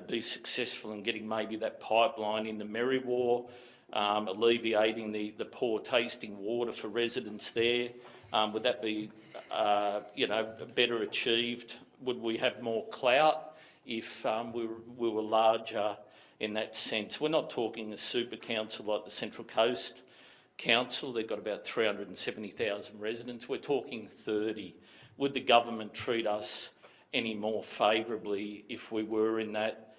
be successful in getting maybe that pipeline into Merriwa, alleviating the poor tasting water for residents there. Would that be, better achieved? Would we have more clout if we were larger in that sense? We're not talking a super council like the Central Coast Council. They've got about 370,000 residents. We're talking 30. Would the government treat us any more favourably if we were in that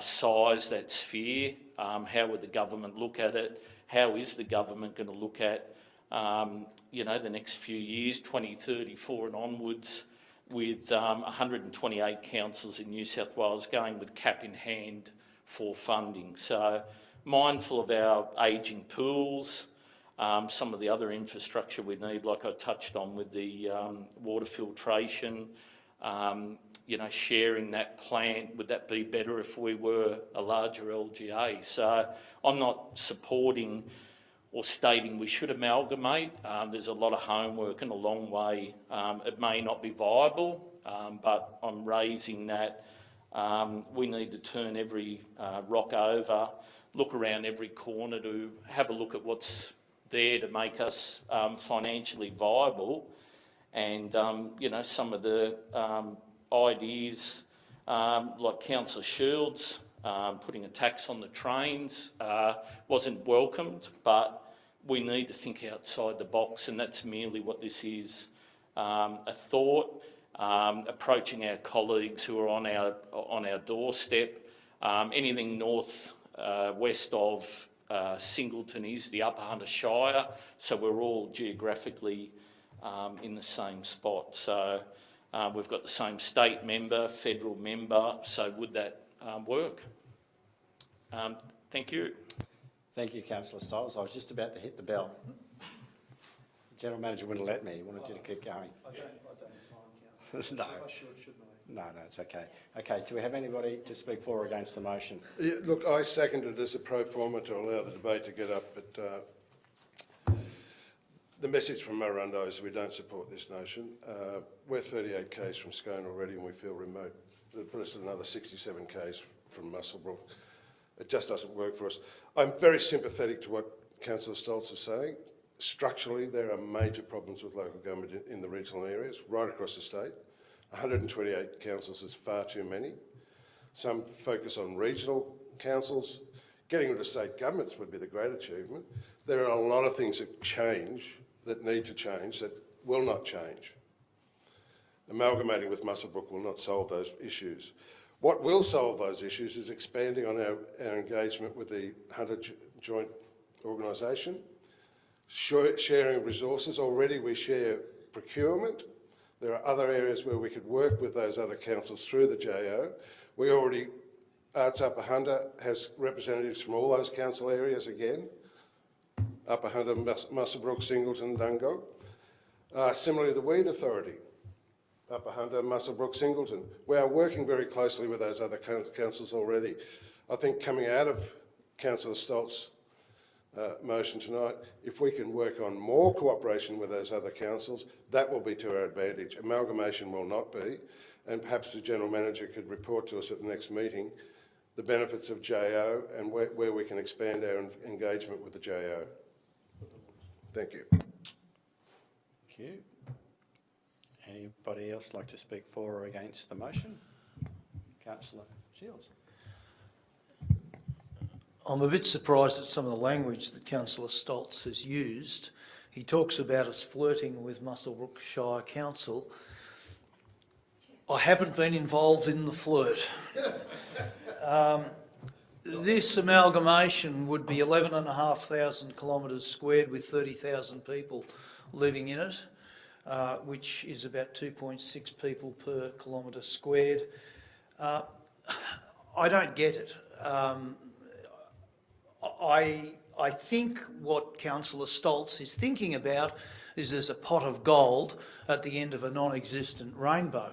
size, that sphere? How would the government look at it? How is the government going to look at, the next few years, 2034 and onwards, with 128 councils in New South Wales going with cap in hand for funding? So mindful of our ageing pools, some of the other infrastructure we need, like I touched on with the water filtration, sharing that plant, would that be better if we were a larger LGA? So I'm not supporting or stating we should amalgamate. There's a lot of homework and a long way. It may not be viable, but I'm raising that we need to turn every rock over, look around every corner to have a look at what's there to make us financially viable. And, some of the ideas, like Councillor Shields, putting a tax on the trains wasn't welcomed, but we need to think outside the box, and that's merely what this is, a thought, approaching our colleagues who are on our doorstep. Anything north, west of Singleton is the Upper Hunter Shire, so we're all geographically in the same spot. So we've got the same state member, federal member, so would that work? Thank you. Thank you, Councillor Stiles. I was just about to hit the bell. The General Manager wouldn't let me. He wanted you to keep going. I don't time, Councillor. No. I shouldn't I? No, it's okay. Okay, do we have anybody to speak for or against the motion? Yeah, look, I seconded as a pro forma to allow the debate to get up, but the message from Murrurundi is we don't support this notion. We're 38 k's from Scone already and we feel remote. That put us at another 67 k's from Muswellbrook. It just doesn't work for us. I'm very sympathetic to what Councillor Stoltz is saying. Structurally, there are major problems with local government in the regional areas, right across the state. 128 councils is far too many. Some focus on regional councils. Getting rid of state governments would be the great achievement. There are a lot of things that need to change, that will not change. Amalgamating with Muswellbrook will not solve those issues. What will solve those issues is expanding on our engagement with the Hunter Joint Organisation, sharing resources. Already we share procurement. There are other areas where we could work with those other councils through the JO. Arts Upper Hunter has representatives from all those council areas again. Upper Hunter, Muswellbrook, Singleton, Dungog. Similarly, the Weed Authority, Upper Hunter, Muswellbrook, Singleton. We are working very closely with those other councils already. I think coming out of Councillor Stoltz's motion tonight, if we can work on more cooperation with those other councils, that will be to our advantage. Amalgamation will not be, and perhaps the General Manager could report to us at the next meeting the benefits of JO and where we can expand our engagement with the JO. Thank you. Thank you. Anybody else like to speak for or against the motion? Councillor Shields. I'm a bit surprised at some of the language that Councillor Stoltz has used. He talks about us flirting with Muswellbrook Shire Council. I haven't been involved in the flirt. This amalgamation would be 11,500 kilometres squared with 30,000 people living in it, which is about 2.6 people per kilometre squared. I don't get it. I think what Councillor Stoltz is thinking about is there's a pot of gold at the end of a non-existent rainbow.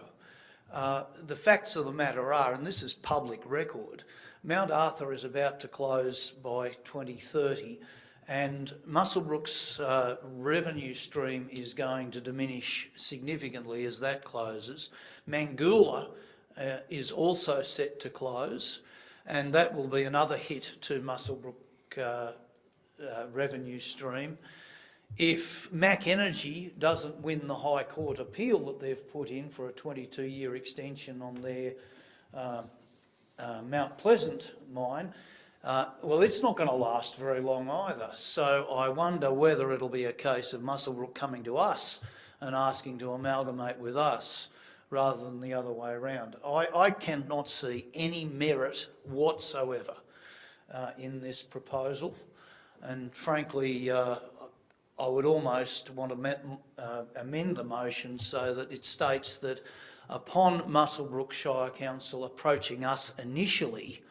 The facts of the matter are, and this is public record, Mount Arthur is about to close by 2030 and Muswellbrook's revenue stream is going to diminish significantly as that closes. Mangoola is also set to close and that will be another hit to Muswellbrook revenue stream. If Mac Energy doesn't win the High Court appeal that they've put in for a 22-year extension on their Mount Pleasant mine, well, it's not going to last very long either. So I wonder whether it'll be a case of Muswellbrook coming to us and asking to amalgamate with us rather than the other way around. I cannot see any merit whatsoever in this proposal, and frankly I would almost want to amend the motion so that it states that upon Muswellbrook Shire Council approaching us initially,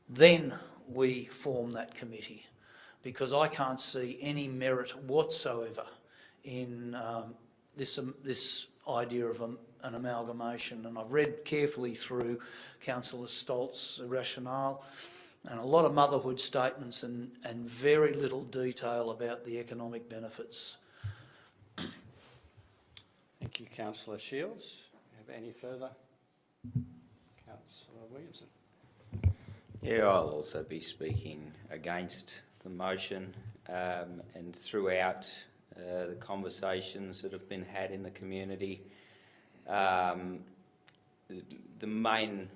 then we form that committee, because I can't see any merit whatsoever in this idea of an amalgamation. And I've read carefully through Councillor Stoltz's rationale, and a lot of motherhood statements and very little detail about the economic benefits. Thank you, Councillor Shields. Have any further? Councillor Williamson. Yeah, I'll also be speaking against the motion, and throughout the conversations that have been had in the community, the main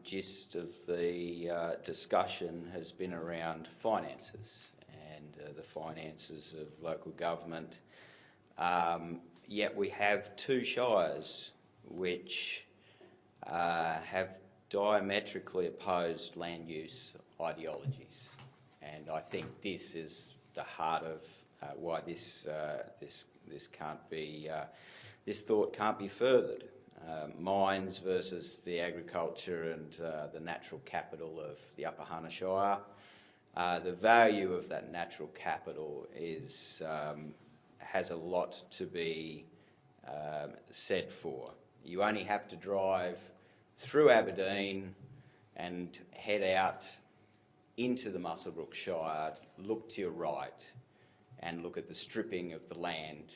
gist of the discussion has been around finances and the finances of local government. Yet we have two shires which have diametrically opposed land use ideologies, and I think this is the heart of why this can't be this thought can't be furthered. Mines versus the agriculture and the natural capital of the Upper Hunter Shire. The value of that natural capital has a lot to be said for. You only have to drive through Aberdeen and head out into the Muswellbrook Shire, look to your right and look at the stripping of the land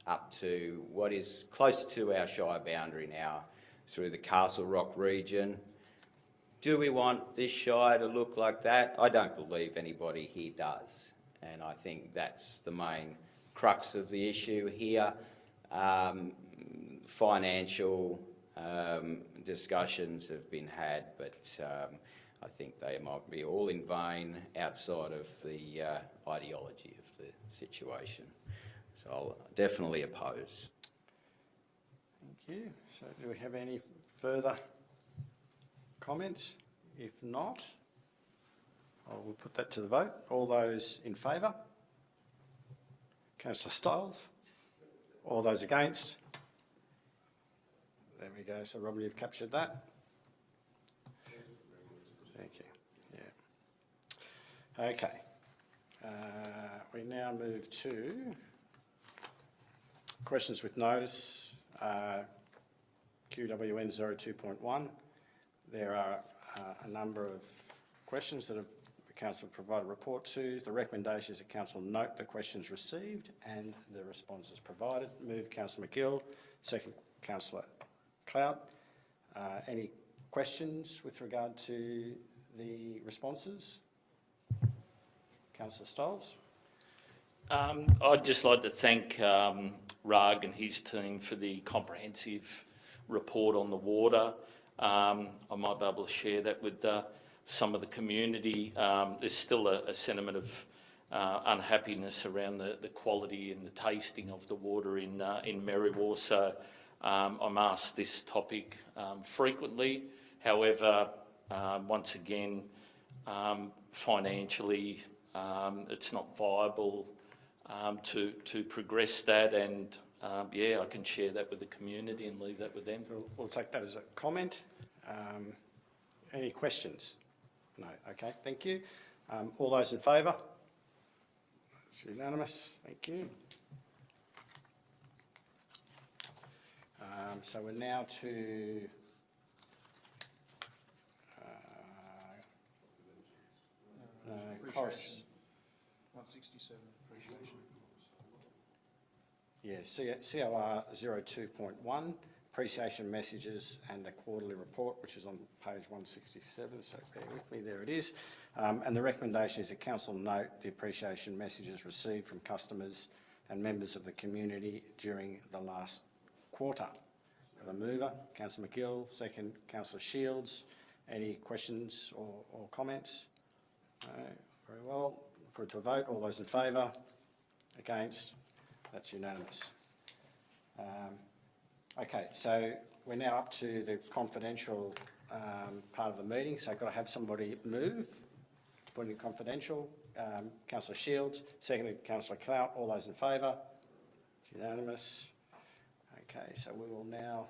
up to what is close to our Shire boundary now through the Castle Rock region. Do we want this Shire to look like that? I don't believe anybody here does, and I think that's the main crux of the issue here. Financial discussions have been had, but I think they might be all in vain outside of the ideology of the situation. So I'll definitely oppose. Thank you. So do we have any further comments? If not, I will put that to the vote. All those in favour? Councillor Stiles? All those against? There we go. So Robin, you've captured that. Thank you. Yeah. Okay. We now move to questions with notice, QWN 02.1. There are a number of questions that the Council have provided a report to. The recommendation is that Council note the questions received and the responses provided. Move Councillor McGill, second Councillor Clout. Any questions with regard to the responses? Councillor Stiles. I'd just like to thank Rag and his team for the comprehensive report on the water. I might be able to share that with some of the community. There's still a sentiment of unhappiness around the quality and the tasting of the water in Merriwa. So I'm asked this topic frequently. However, once again, financially, it's not viable to progress that, and yeah, I can share that with the community and leave that with them. We'll take that as a comment. Any questions? No. Okay, thank you. All those in favour? It's unanimous. Thank you. So we're now to Corus. 167 appreciation. Yeah, COR 02.1, appreciation messages and the quarterly report, which is on page 167, so bear with me, there it is. And the recommendation is that Council note the appreciation messages received from customers and members of the community during the last quarter. We have a mover, Councillor McGill, second Councillor Shields. Any questions or comments? No, very well. Put it to a vote. All those in favour? Against? That's unanimous. Okay, so we're now up to the confidential part of the meeting. So I've got to have somebody move to put in confidential. Councillor Shields, seconded Councillor Clout. All those in favour? It's unanimous. Okay, so we will now.